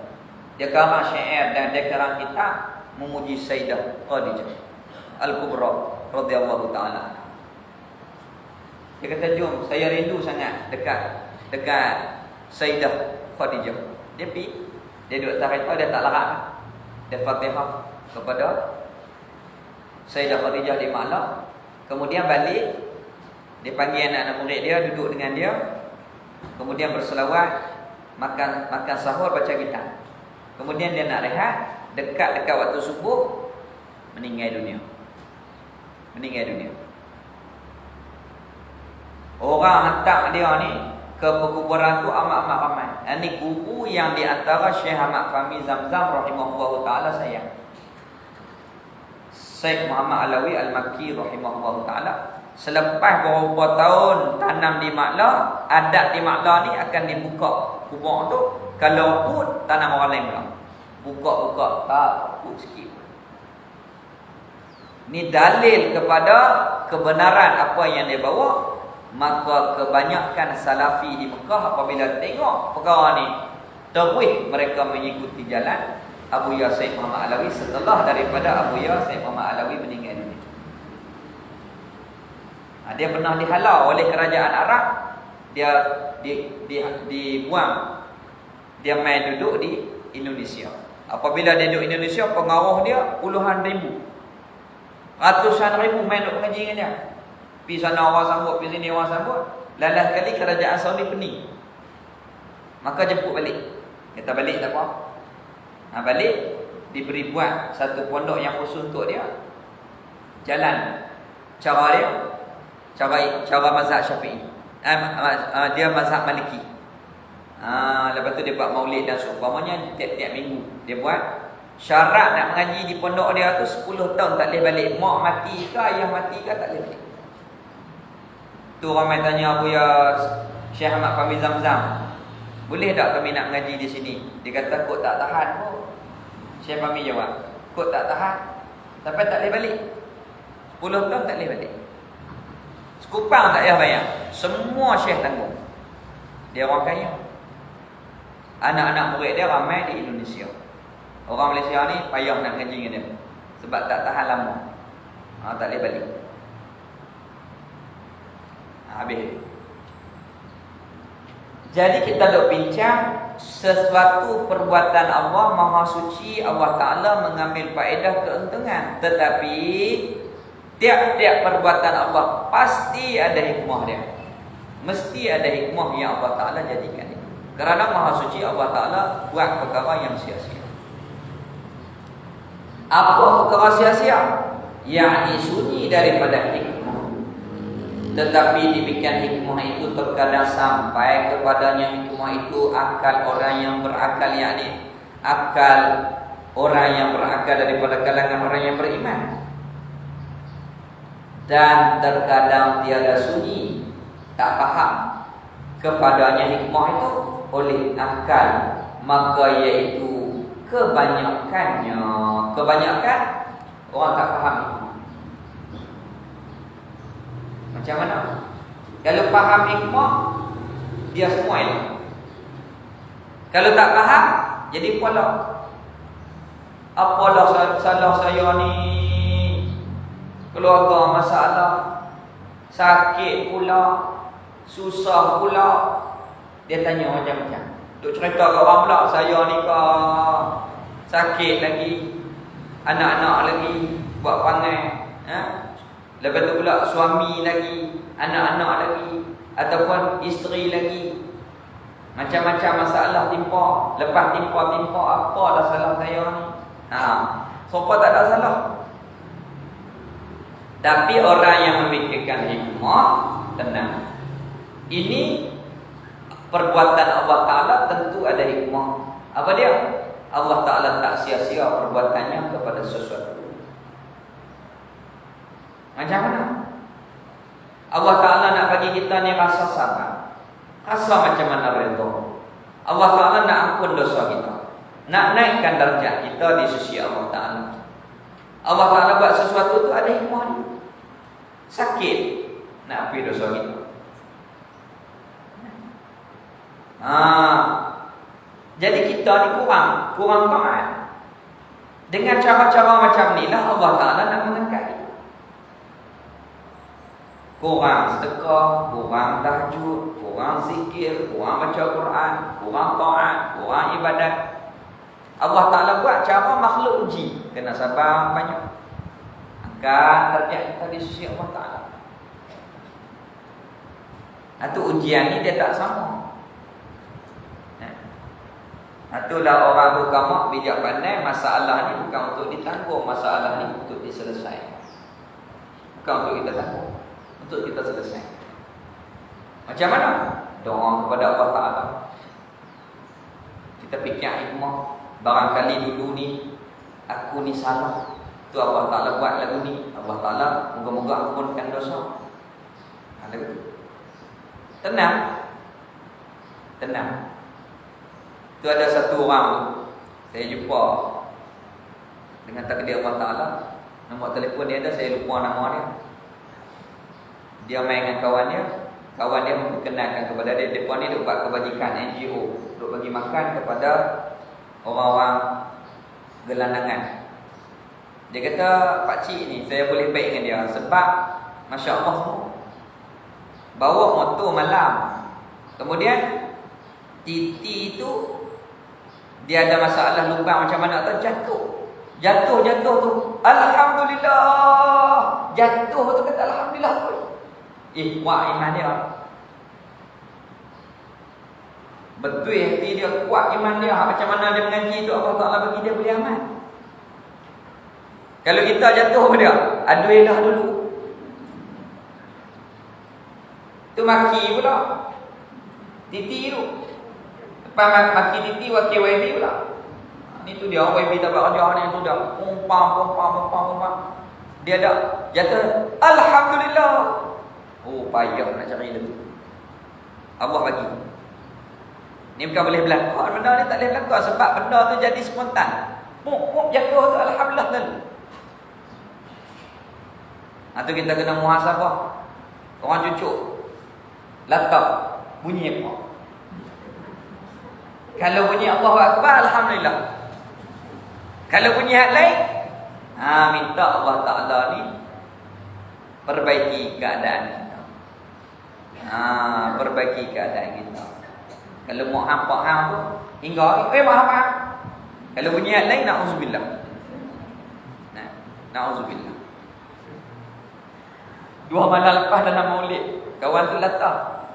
Dia karang syair dan dia karang kitab memuji Sayyidah Khadijah Al-Kubra radhiyallahu ta'ala. Dia kata jom, saya rindu sangat dekat Sayyidah Khadijah. Dia pergi, dia duduk atas kereta, dia tak larat. Dia Fatihah kepada Sayyidah Khadijah di malam. Kemudian balik, dia panggil anak-anak murid dia duduk dengan dia. Kemudian berselawat, makan sahur, baca kitab. Kemudian dia nak rehat, dekat waktu subuh meninggal dunia. meninggal dunia. Orang hantar dia ni ke perkuburan tu amat-amat ramai. Ini guru yang di antara Syekh Ahmad Fahmi Zamzam rahimahullah taala sayang. Syekh Muhammad Alawi Al-Makki rahimahullah taala, selepas beberapa tahun tanam di Maklah, adat di Maklah ni akan dibuka kubur tu. Kalau put, tanam orang lain pula. Buka-buka, tak put sikit. Ni dalil kepada kebenaran apa yang dia bawa. Maka kebanyakan salafi di Mekah apabila tengok perkara ni, terus mereka mengikuti jalan Abu Yasir Muhammad Alawi setelah daripada Abu Yasir Muhammad Alawi meninggal dunia. Dia pernah dihalau oleh kerajaan Arab. Dia dibuang. Dia main duduk di Indonesia. Apabila dia duduk Indonesia, pengaruh dia puluhan ribu, ratusan ribu main duduk mengaji dengan dia. Pergi sana orang sambut, pergi sini orang sambut. Lalas kali kerajaan Saudi pening, maka jemput balik. Kata balik tak apa. Balik, diberi buat satu pondok yang khusus untuk dia. Jalan cara dia, cara mazhab Syafi'i. Dia mazhab Maliki. Lepas tu dia buat maulid dan seumpamanya tiap-tiap minggu dia buat. Syarat nak mengaji di pondok dia tu 10 tahun tak boleh balik. Mak mati ke ayah mati ke tak boleh balik. Tu ramai tanya aku, ya Syekh Ahmad Fahmi Zamzam, boleh tak kami nak mengaji di sini? Dia kata kod tak tahan pun. Syekh Fahmi jawab, kod tak tahan, sampai tak boleh balik. 10 tahun tak boleh balik. Sekupang tak payah bayar. Semua Syekh tanggung. Dia orang kaya. Anak-anak murid dia ramai di Indonesia. Orang Malaysia ni payah nak ngaji dengan dia, sebab tak tahan lama. Tak boleh balik. Habis. Jadi kita dok bincang sesuatu perbuatan Allah Maha Suci, Allah Ta'ala mengambil faedah keuntungan. Tetapi tiap-tiap perbuatan Allah pasti ada hikmah dia. Mesti ada hikmah yang Allah Ta'ala jadikan itu. Kerana Maha Suci Allah Ta'ala buat perkara yang sia-sia. Apa perkara sia-sia? Yang sunyi daripada hikmah. Tetapi demikian hikmah itu terkadang sampai kepadanya hikmah itu akal orang yang berakal, yakni akal orang yang berakal daripada kalangan orang yang beriman. Dan terkadang tiada sunyi, tak faham kepadanya hikmah itu oleh akal, maka iaitu kebanyakan orang tak faham. Macam mana? Kalau faham hikmah, dia semua elok. Kalau tak faham, jadi pola. Apalah salah saya ni, keluarga masalah, sakit pula, susah pula. Dia tanya macam-macam. Duk cerita kat orang pula, saya ni sakit lagi, anak-anak lagi buat pangai, lepas tu pula suami lagi, anak-anak lagi, ataupun isteri lagi. Macam-macam masalah timpa. Lepas timpa apa dah salah saya ni? Siapa tak ada salah. Tapi orang yang memikirkan hikmah, tenang. Ini perbuatan Allah Ta'ala tentu ada hikmah. Apa dia? Allah Ta'ala tak sia-sia perbuatannya kepada sesuatu. Macam mana? Allah Ta'ala nak bagi kita ni rasa sabar, rasa macam mana redha. Allah Ta'ala nak ampun dosa kita, nak naikkan darjat kita di sisi Allah Ta'ala. Allah Ta'ala buat sesuatu tu ada hikmah. Sakit, nak ampun dosa kita. Jadi kita ni kurang taat. Dengan cara-cara macam ni lah Allah Ta'ala nak mengangkat. Kurang sedekah, kurang tahajud, kurang zikir, kurang baca Quran, kurang taat, kurang ibadat. Allah Ta'ala buat cara makhluk uji. Kena sabar banyak, angkat darjat kita di sisi Allah Ta'ala. Itu ujian ni dia tak sama. Itulah orang hukamak bijak pandai. Masalah ni bukan untuk ditanggung, masalah ni untuk diselesaikan. Bukan untuk kita tanggung, untuk kita selesai. Macam mana? Doa kepada Allah Ta'ala. Kita fikir hikmah. Barangkali dulu ni aku ni salah, tu Allah Ta'ala buat lagu ni. Allah Ta'ala moga-moga ampunkan dosa. Ada betul. Tenang. Tenang. Tu ada satu orang saya jumpa dengan takdir Allah Ta'ala. Nombor telefon dia ada, saya lupa nama dia. Dia main dengan kawan dia. Kawan dia memperkenalkan kepada dia, mereka ni duk buat kebajikan NGO, duk bagi makan kepada orang-orang gelandangan. Dia kata, pakcik ni saya boleh baik dengan dia sebab Masya Allah semua bawa motor malam. Kemudian Titi tu dia ada masalah lubang macam mana tu, Jatuh tu, Alhamdulillah. Jatuh tu kata Alhamdulillah tu. Kuat iman dia. Betul hati dia, kuat iman dia. Macam mana dia mengaji tu, Allah Ta'ala bagi dia boleh aman. Kalau kita jatuh apa dia? Aduilah dulu. Tu maki pula Titi tu. Lepas maki Titi, wakil YB pula. Ni tu dia, YB tak buat kerja ni tu dia. Pumpam. Dia dah jatuh, Alhamdulillah. Oh, payah nak cari dulu. Allah bagi. Ni bukan boleh berlaku. Benda ni tak boleh berlaku sebab benda tu jadi spontan. Puk jatuh tu, Alhamdulillah dulu. Tu kita kena muhasabah. Orang cucuk latap bunyi apa? Kalau bunyi Allahu Akbar, Alhamdulillah. Kalau bunyi hak lain, minta Allah Ta'ala ni perbaiki keadaan kita. Perbaiki keadaan kita. Kalau mau hampa tu, hingga maaf. Kalau bunyi hak lain, na'udzubillah. Na'udzubillah. 2 malam lepas dalam maulid, kawan tu latah.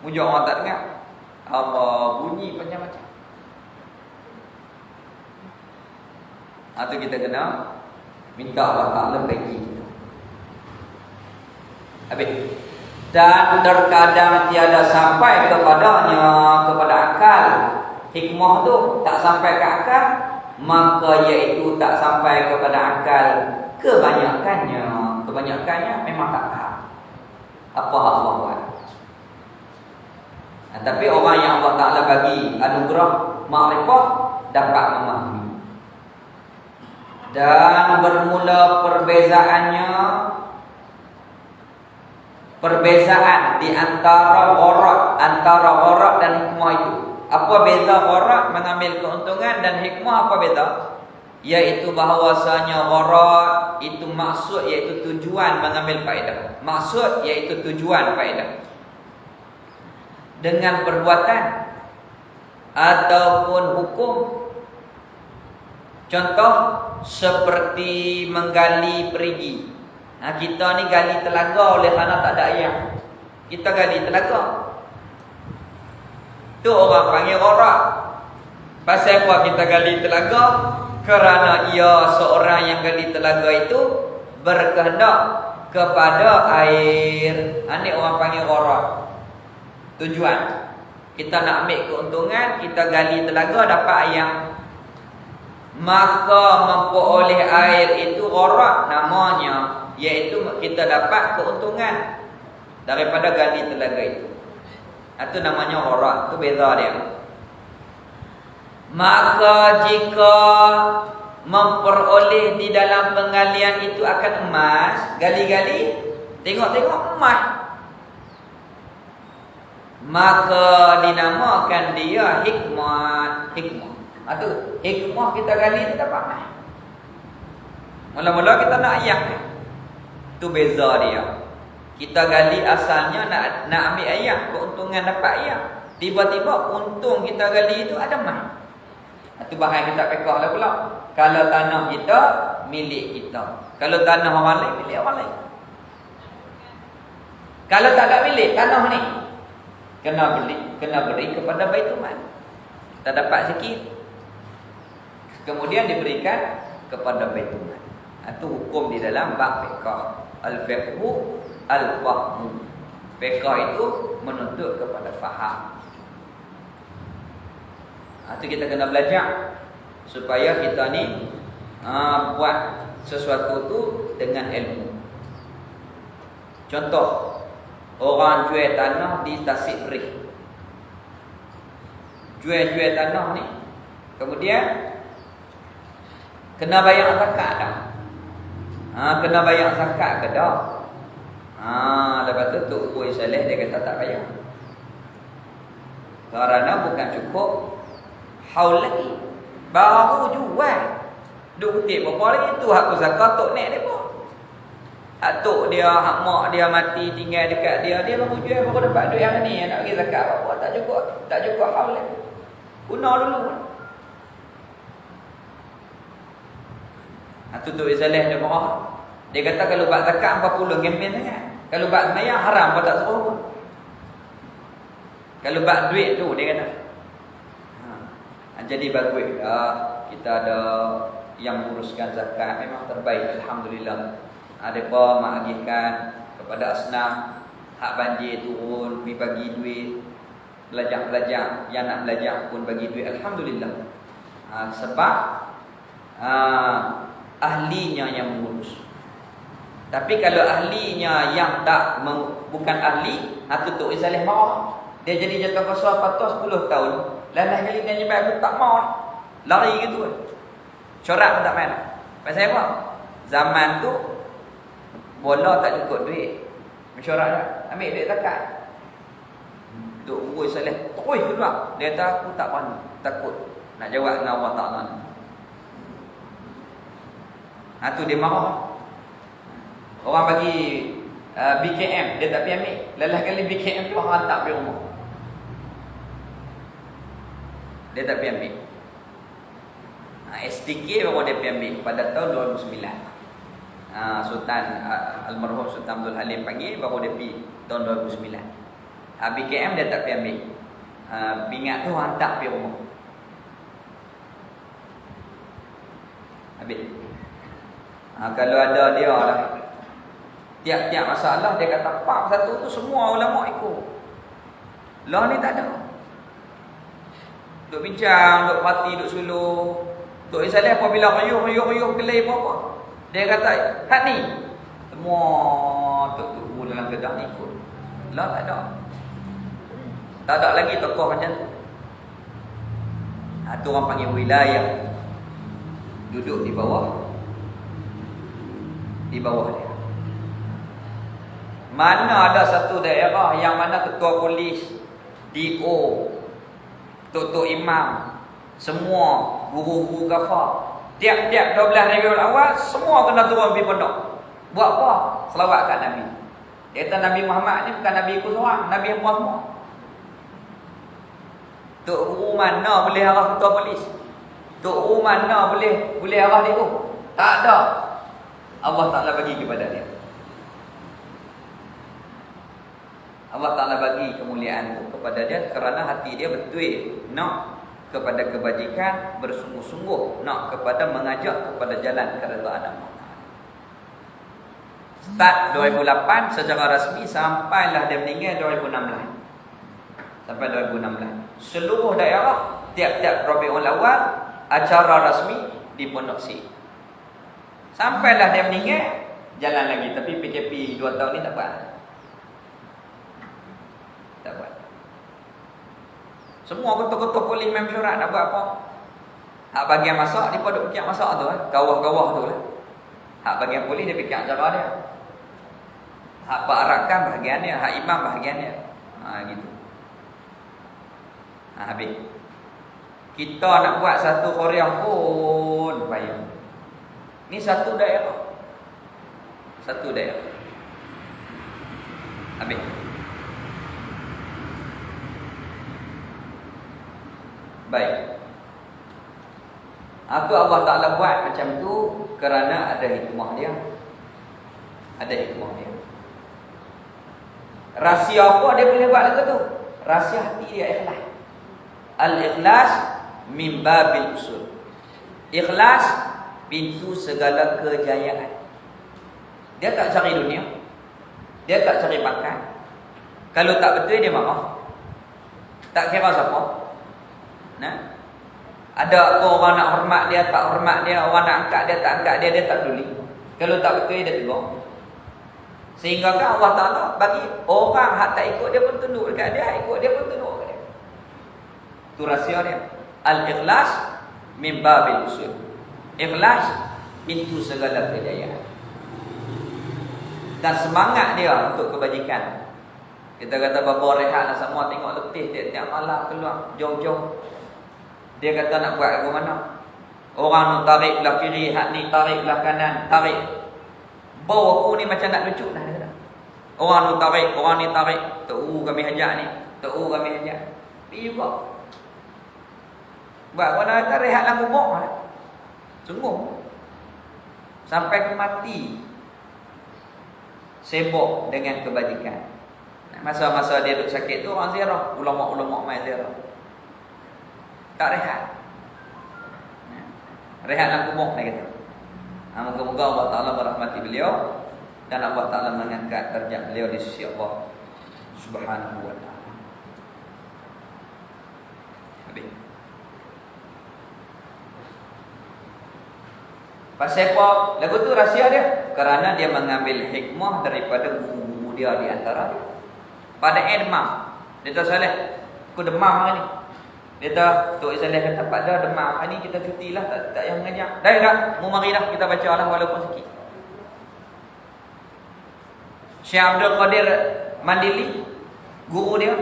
Mujuk orang tak dengar. Allah bunyi macam-macam. Tu kita kena minta Allah Ta'ala perbaiki kita. Habis. Dan terkadang tiada sampai kepadanya, kepada akal. Hikmah tu tak sampai ke akal, maka iaitu tak sampai kepada akal. Kebanyakannya memang tak faham apa Allah buat. Tapi orang yang Allah Ta'ala bagi anugerah makrifah dapat memahami. Dan bermula perbezaan di antara gharak dan hikmah itu. Apa beza gharak mengambil keuntungan dan hikmah apa beza? Iaitu bahawasanya gharak itu maksud, iaitu tujuan mengambil faedah. Maksud iaitu tujuan faedah dengan perbuatan ataupun hukum. Contoh seperti menggali perigi. Kita ni gali telaga oleh kerana tak ada air. Kita gali telaga. Tu orang panggil gharak. Pasal apa kita gali telaga? Kerana ia seorang yang gali telaga itu berkehendak kepada air. Ini orang panggil gharak. Tujuan kita nak ambil keuntungan, kita gali telaga dapat air. Maka memperoleh air itu gharak namanya, iaitu kita dapat keuntungan daripada gali telaga itu. Itu namanya gharak. Itu beza dia. Maka jika memperoleh di dalam penggalian itu akan emas, gali-gali tengok-tengok emas, maka dinamakan dia hikmah. Itu hikmah, kita gali itu dapat emas. Mula-mula kita nak ayak. Itu beza dia. Kita gali asalnya nak ambil ayak, keuntungan dapat ayak. Tiba-tiba untung kita gali itu ada emas. Itu bahan kita pekah lah pula. Kalau tanah kita, milik kita. Kalau tanah orang lain, milik orang lain. Kalau tak ada milik tanah ni, kena beri kepada Baitul Mal. Kita dapat sikit, kemudian diberikan kepada Baitul Mal. Itu hukum di dalam bab fiqh. Al-fiqhu al-fahmu. Fiqh itu menuntut kepada faham. Itu kita kena belajar supaya kita ni buat sesuatu tu dengan ilmu. Contoh, orang jual tanah di Tasik Rih. Jual tanah ni, kemudian kena bayar zakat dah. Kena bayar zakat ke dah? Lepas tu Tok Boy Saleh dia kata tak bayar. Kerana bukan cukup haul lagi. Baru jual. Duk kutip berapa lagi tu hak zakat tok nek dia pun. Hak tok dia, hak mak dia mati tinggal dekat dia, dia baru jual baru dapat duit yang ni nak bagi zakat apa tak cukup haul lagi. Guna dulu. Tu Tok Saleh dia marah. Dia kata kalau bak zakat 40 gempen sangat. Kalau bak sembahyang haram pun tak suruh pun. Kalau bak duit tu dia kata. Jadi bagus kita ada yang menguruskan zakat memang terbaik, alhamdulillah. Ada apa mengagihkan kepada asnaf hak banjir turun pergi bagi duit, pelajar-pelajar yang nak belajar pun bagi duit, alhamdulillah. Sebab ahlinya yang mengurus. Tapi kalau ahlinya yang bukan ahli, tu Tok Saleh marah. Dia jadi jatuh pasal fatwa 10 tahun. Lalah kali dia nyebab aku tak mau. Lari gitu kan. Corak pun tak main. Pasal apa? Zaman tu bola tak cukup duit. Mesyuarat dah. Ambil duit zakat. Tok Boy Saleh terus keluar. Dia kata aku tak berani, takut nak jawab dengan Allah Taala. Tu dia marah. Orang bagi BKM, dia tak pergi ambil. Lalah kali BKM tu orang hantar pergi rumah. Dia tak pergi ambil. STK baru dia pergi ambil pada tahun 2009. Sultan Almarhum Sultan Abdul Halim panggil baru dia pergi tahun 2009. BKM dia tak pergi ambil. Bingat tu hantar pergi rumah. Habis. Kalau ada dia lah, tiap-tiap masalah dia kata pak satu tu semua ulama ikut. Lah ni tak ada. Duk bincang, duk parti, duk suluh. Tok Saleh apabila rayuh kelai apa-apa. Dia kata, hak ni semua tok dalam kedah ni ikut. Lah tak ada. Tak ada lagi tokoh macam tu. Tu orang panggil wilayah. Duduk di bawah dia. Mana ada satu daerah yang mana ketua polis, DO, tok-tok imam, semua guru-guru kafar, tiap-tiap 12 Rabiul Awal semua kena turun pergi pondok. Buat apa? Selawat kat Nabi. Dia kata Nabi Muhammad ni bukan Nabi aku seorang, Nabi semua. Tok guru mana boleh arah ketua polis? Tok guru mana boleh arah dia? Tak ada. Allah Ta'ala bagi kepada dia. Allah Ta'ala bagi kemuliaan itu kepada dia kerana hati dia betul nak kepada kebajikan, bersungguh-sungguh nak kepada mengajak kepada jalan keredaan Allah. Start 2008 secara rasmi sampailah dia meninggal 2016. Sampai 2016. Seluruh daerah tiap-tiap Rabiul Awal acara rasmi di Pondok Sik. Sampailah dia meninggal jalan lagi, tapi PKP 2 tahun ni tak buat. Tak buat. Semua ketua-ketua polis main mesyuarat nak buat apa? Hak bagian masak dia duk fikir masak tu lah, kawah-kawah tu lah. Hak bagian polis dia fikir cara dia. Hak pak rakan bahagian dia, hak imam bahagian dia. Gitu. Habis. Kita nak buat satu Korea pun payah. Ni satu daerah. Satu daerah. Habis. Baik. Itu Allah Ta'ala buat macam tu kerana ada hikmah dia. Ada hikmah dia. Rahsia apa dia boleh buat lagu tu? Rahsia hati dia ikhlas. Al-ikhlas min babil usul. Ikhlas pintu segala kejayaan. Dia tak cari dunia, dia tak cari pangkat. Kalau tak betul dia marah. Tak kira siapa. Nah, ada apa orang nak hormat dia, tak hormat dia, orang nak angkat dia, tak angkat dia, dia tak peduli. Kalau tak betul dia tegur. Sehingga kan Allah Ta'ala bagi orang hak tak ikut dia pun tunduk dekat dia, ikut dia pun tunduk dekat dia. Itu rahsia dia. Al-ikhlas min babil usul. Ikhlas itu segala kejayaan. Dan semangat dia untuk kebajikan. Kita kata bapa rehat lah semua tengok letih dia tiap malam keluar jauh-jauh. Dia kata nak buat ke mana? Orang nak tarik belah kiri, hak ni tarik belah kanan, tarik. Bau aku ni macam nak lucu dah. Orang nak tarik, orang ni tarik. Tu kami hajak ni, tu kami hajak. Pergi juga. Buat mana tarik hak dalam kubur lah. Sungguh. Sampai ke mati. Sibuk dengan kebajikan. Masa-masa dia duduk sakit tu orang ziarah, ulama-ulama mai ziarah. Tak rehat. Rehat dalam kubur dia kata. Moga-moga Allah Ta'ala merahmati beliau dan Allah Ta'ala mengangkat darjat beliau di sisi Allah Subhanahu wa ta'ala. Habis. Pasal apa? Lagu tu rahsia dia. Kerana dia mengambil hikmah daripada guru-guru dia di antara dia. Pada demam. Dia tahu Saleh, aku demam hari ni. Dia tahu Tok Saleh kata, Pak dah demam hari ni kita cuti lah, tak payah mengajar. Dah, mu mari dah kita baca lah walaupun sikit. Syekh Abdul Qadir Mandili, guru dia,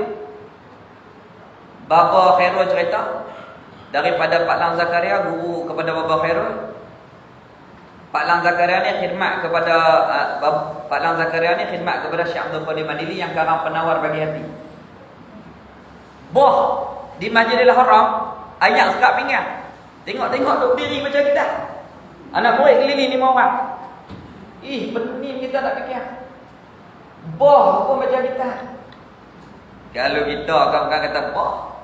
Bapa Khairul cerita daripada Pak Lang Zakaria, guru kepada Bapa Khairul. Pak Lang Zakaria ni khidmat kepada Pak Lang Zakaria ni khidmat kepada Syekh Abdul Qadir Mandili yang karang penawar bagi hati. Boh di Masjidil Haram ayat sekat pinggang. Tengok-tengok duk diri macam kita. Anak murid keliling 5 orang. Pening kita tak fikir. Boh apa macam kita. Kalau kita akan kata boh.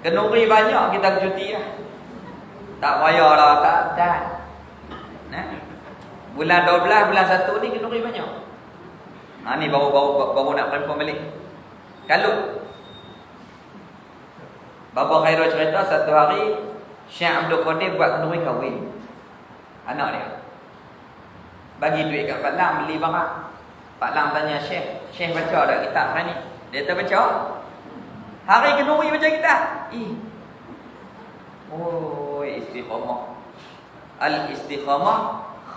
Kenuri banyak kita cuti lah. Tak payahlah tak. Nah. Bulan 12, bulan 1 ni kenuri banyak. Ni baru nak perempuan balik. Kalau Bapa Khairul cerita satu hari Syekh Abdul Qadir buat kenduri kahwin anak dia. Bagi duit kat Pak Lang beli barang. Pak Lang tanya Syekh baca tak kitab hari ni? Dia tak baca. Hari kenduri macam kita. Istiqamah. Al-istiqamah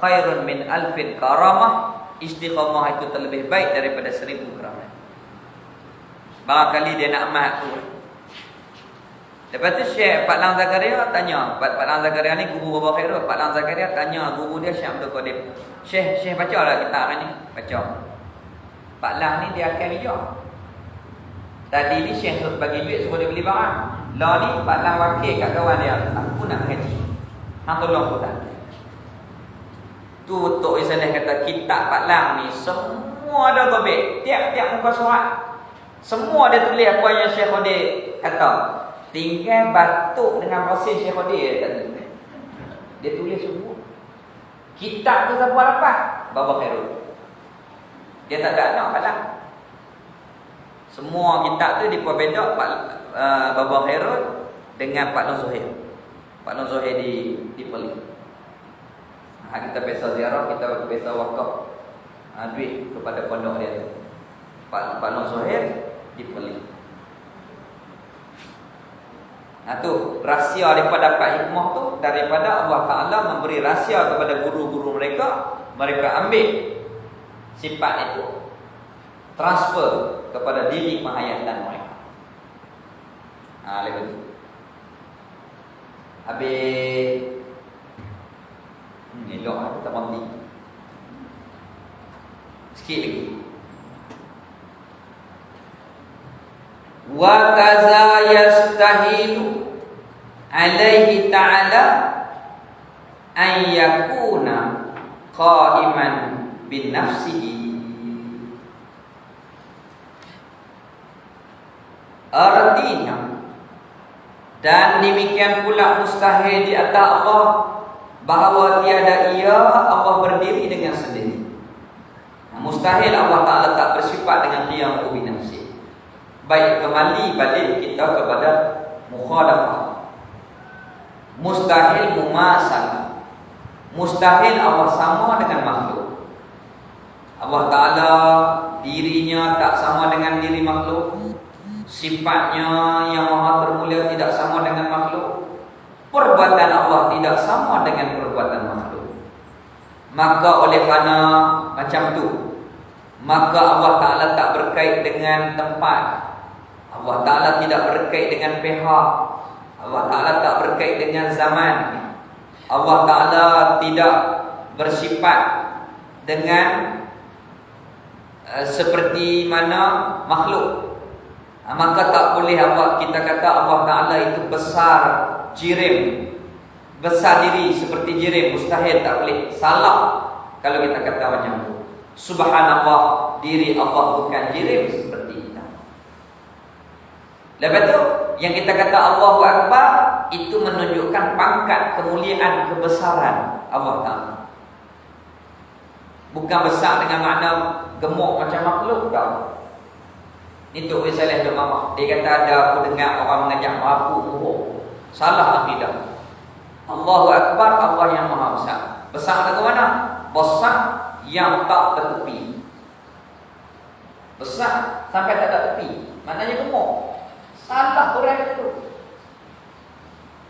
khairun min alfin karamah. Istiqamah itu terlebih baik daripada 1000 karamah. Barangkali dia nak amat tu. Lepas tu Syekh Pak Lang Zakaria tanya, Pak Lang Zakaria ni guru Bapa Khairul. Pak Lang Zakaria tanya guru dia Syekh Abdul Qadir, Syekh baca lah kitab hari ni? Baca. Pak Lang ni dia akan hijau. Tadi ni Syekh bagi duit suruh dia beli barang. Lah ni Pak Lang wakil kat kawan dia, aku nak mengaji. Hang tolong aku tak? Tu Tok Isanah kata kitab Pak Lang ni semua ada gobek. Tiap-tiap muka surat semua dia tulis apa yang Syekh Qadir kata. Tinggal batuk dengan pasir Syekh Qadir dia tulis semua. Kitab tu siapa dapat? Bapa Khairul. Dia tak ada anak Pak Lang. Semua kitab tu diperbeza Bapa Khairul dengan Pak Long Zuhair. Pak Long Zuhair di Perlis. Kita biasa ziarah, kita biasa wakaf duit kepada pondok dia tu. Pak Long Zuhair di Perlis. Tu rahsia daripada dapat hikmah tu daripada Allah Ta'ala memberi rahsia kepada guru-guru mereka. Mereka ambil sifat itu, transfer kepada diri penghayatan mereka. Lepas tu habis elok lah kita berhenti sikit lagi. Wa kaza yastahilu alaihi ta'ala an yakuna qa'iman bin nafsihi. Artinya dan demikian pula mustahil di atas Allah bahawa tiada ia Allah berdiri dengan sendiri. Mustahil Allah Ta'ala tak bersifat dengan qiyamuhu bi nafsi. Baik, kembali balik kita kepada mukhalafah. Mustahil mumasalah. Mustahil Allah sama dengan makhluk. Allah Ta'ala dirinya tak sama dengan diri makhluk. Sifatnya yang maha termulia tidak sama dengan makhluk. Perbuatan Allah tidak sama dengan perbuatan makhluk. Maka oleh kerana macam tu, maka Allah Ta'ala tak berkait dengan tempat. Allah Ta'ala tidak berkait dengan pihak. Allah Ta'ala tak berkait dengan zaman. Allah Ta'ala tidak bersifat dengan seperti mana makhluk. Maka tak boleh kita kata Allah Ta'ala itu besar, jirim, besar diri seperti jirim. Mustahil, tak boleh. Salah kalau kita kata macam tu. Subhanallah, diri Allah bukan jirim seperti kita. Lepas tu yang kita kata Allahu Akbar, itu menunjukkan pangkat, kemuliaan, kebesaran Allah Ta'ala. Bukan besar dengan makna gemuk macam makhluk tau. Ni Tok Saleh Abdul Mamah, dia kata ada aku dengar orang mengajak aku bohong. Salah akidah. Allahu Akbar, Allah yang maha besar. Besar ke mana? Besar yang tak tertepi. Besar sampai tak ada tepi, maknanya gemuk. Salah orang itu.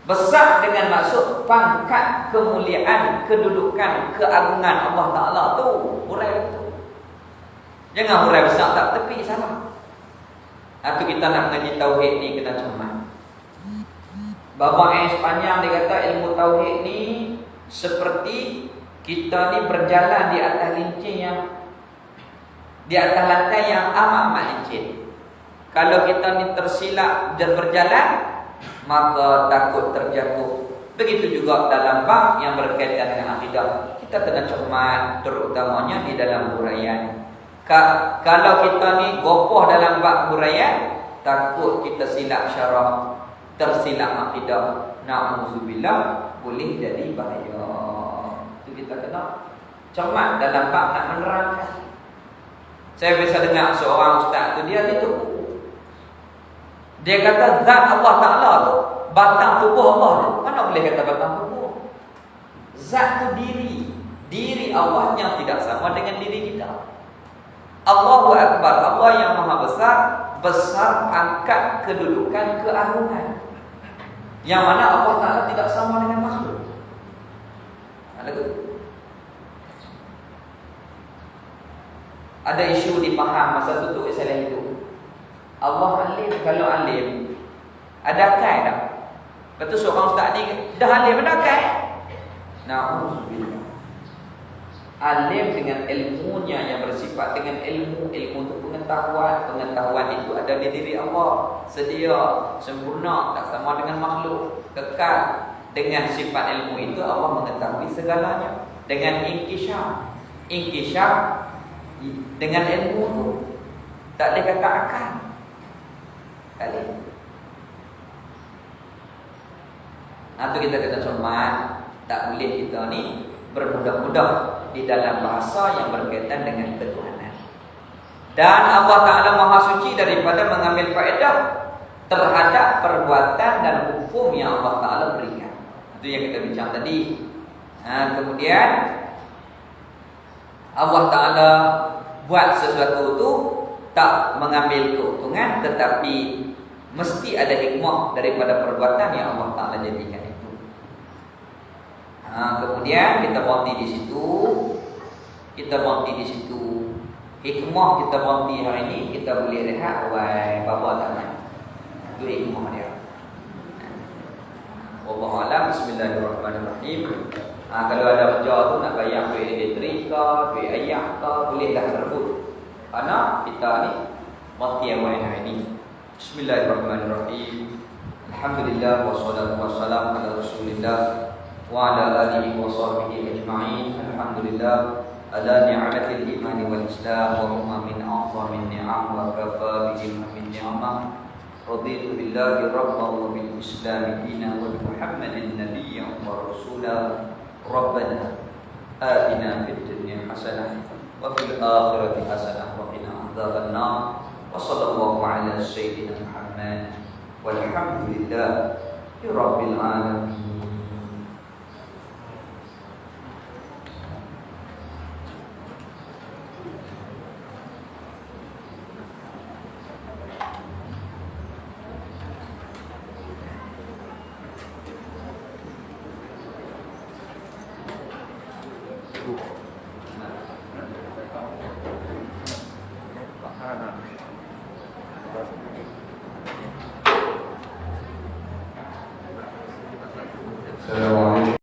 Besar dengan maksud pangkat, kemuliaan, kedudukan, keagungan Allah Ta'ala tu. Orang itu. Jangan orang besar tak tepi, salah. Atau kita nak mengaji tauhid ni kena cermat. Babak yang sepanjang dia kata ilmu tauhid ni seperti kita ni berjalan di atas lincin yang, di atas lantai yang amat licin. Kalau kita ni tersilap dan berjalan, maka takut terjatuh. Begitu juga dalam bab yang berkaitan dengan akidah, kita kena cermat, terutamanya di dalam huraian. Kalau kita ni gopoh dalam bab huraian, takut kita silap syarah, tersilap akidah, na'udzubillah, boleh jadi bahaya. Itu kita kena cermat dalam bab nak menerangkan. Saya biasa dengar seorang ustaz tu, dia tu, dia kata zat Allah Ta'ala tu batang tubuh Allah tu. Mana boleh kata batang tubuh? Zat tu diri. Diri Allah yang tidak sama dengan diri kita. Allahu Akbar, Allah yang maha besar, besar angkat, kedudukan, keagungan, yang mana Allah Ta'ala tidak sama dengan makhluk. Ada isu dipaham masa tu Tok Saleh itu, Allah alim. Kalau alim, ada akal tak? Lepas tu seorang ustaz ni dah alim, ada akal. Na'udzubillah. Alim dengan ilmunya yang bersifat dengan ilmu itu pengetahuan. Pengetahuan itu ada di diri Allah, sedia, sempurna, tak sama dengan makhluk, kekal. Dengan sifat ilmu itu Allah mengetahui segalanya. Dengan inkisyaf dengan ilmu itu tak boleh kata akal. Tak boleh. Itu kita kata cermat. Tak boleh kita ni bermudah-mudah di dalam bahasa yang berkaitan dengan ketuhanan. Dan Allah Ta'ala maha suci daripada mengambil faedah terhadap perbuatan dan hukum yang Allah Ta'ala berikan. Itu yang kita bincang tadi. Kemudian Allah Ta'ala buat sesuatu itu tak mengambil keuntungan, tetapi mesti ada hikmah daripada perbuatan yang Allah Ta'ala jadikan itu. Kemudian kita berhenti di situ. Hikmah kita berhenti hari ini, kita boleh rehat awal bapa tangan. Itu hikmah dia. Wallahu a'lam. Bismillahirrahmanirrahim. Kalau ada kerja tu nak bayar duit elektrik ke, duit ayah ke, bolehlah terbut. Karena kita ni berhenti awal hari ini. Bismillahirrahmanirrahim. Alhamdulillah wassalatu wassalamu ala Rasulillah wa ala alihi wa sahbihi ajma'in. Alhamdulillah ala ni'matil iman wal islam wa huma min a'zamin ni'am wa kafa bihim min ni'amah. Raditu billahi rabban wa bil islam dinan wa bi Muhammadin nabiyyan wa rasula. Rabbana atina fid dunya hasanah wa fil akhirati hasanah wa qina adzabannar. Wa sallallahu ala sayyidina Muhammad walhamdulillahi rabbil alamin. Buku.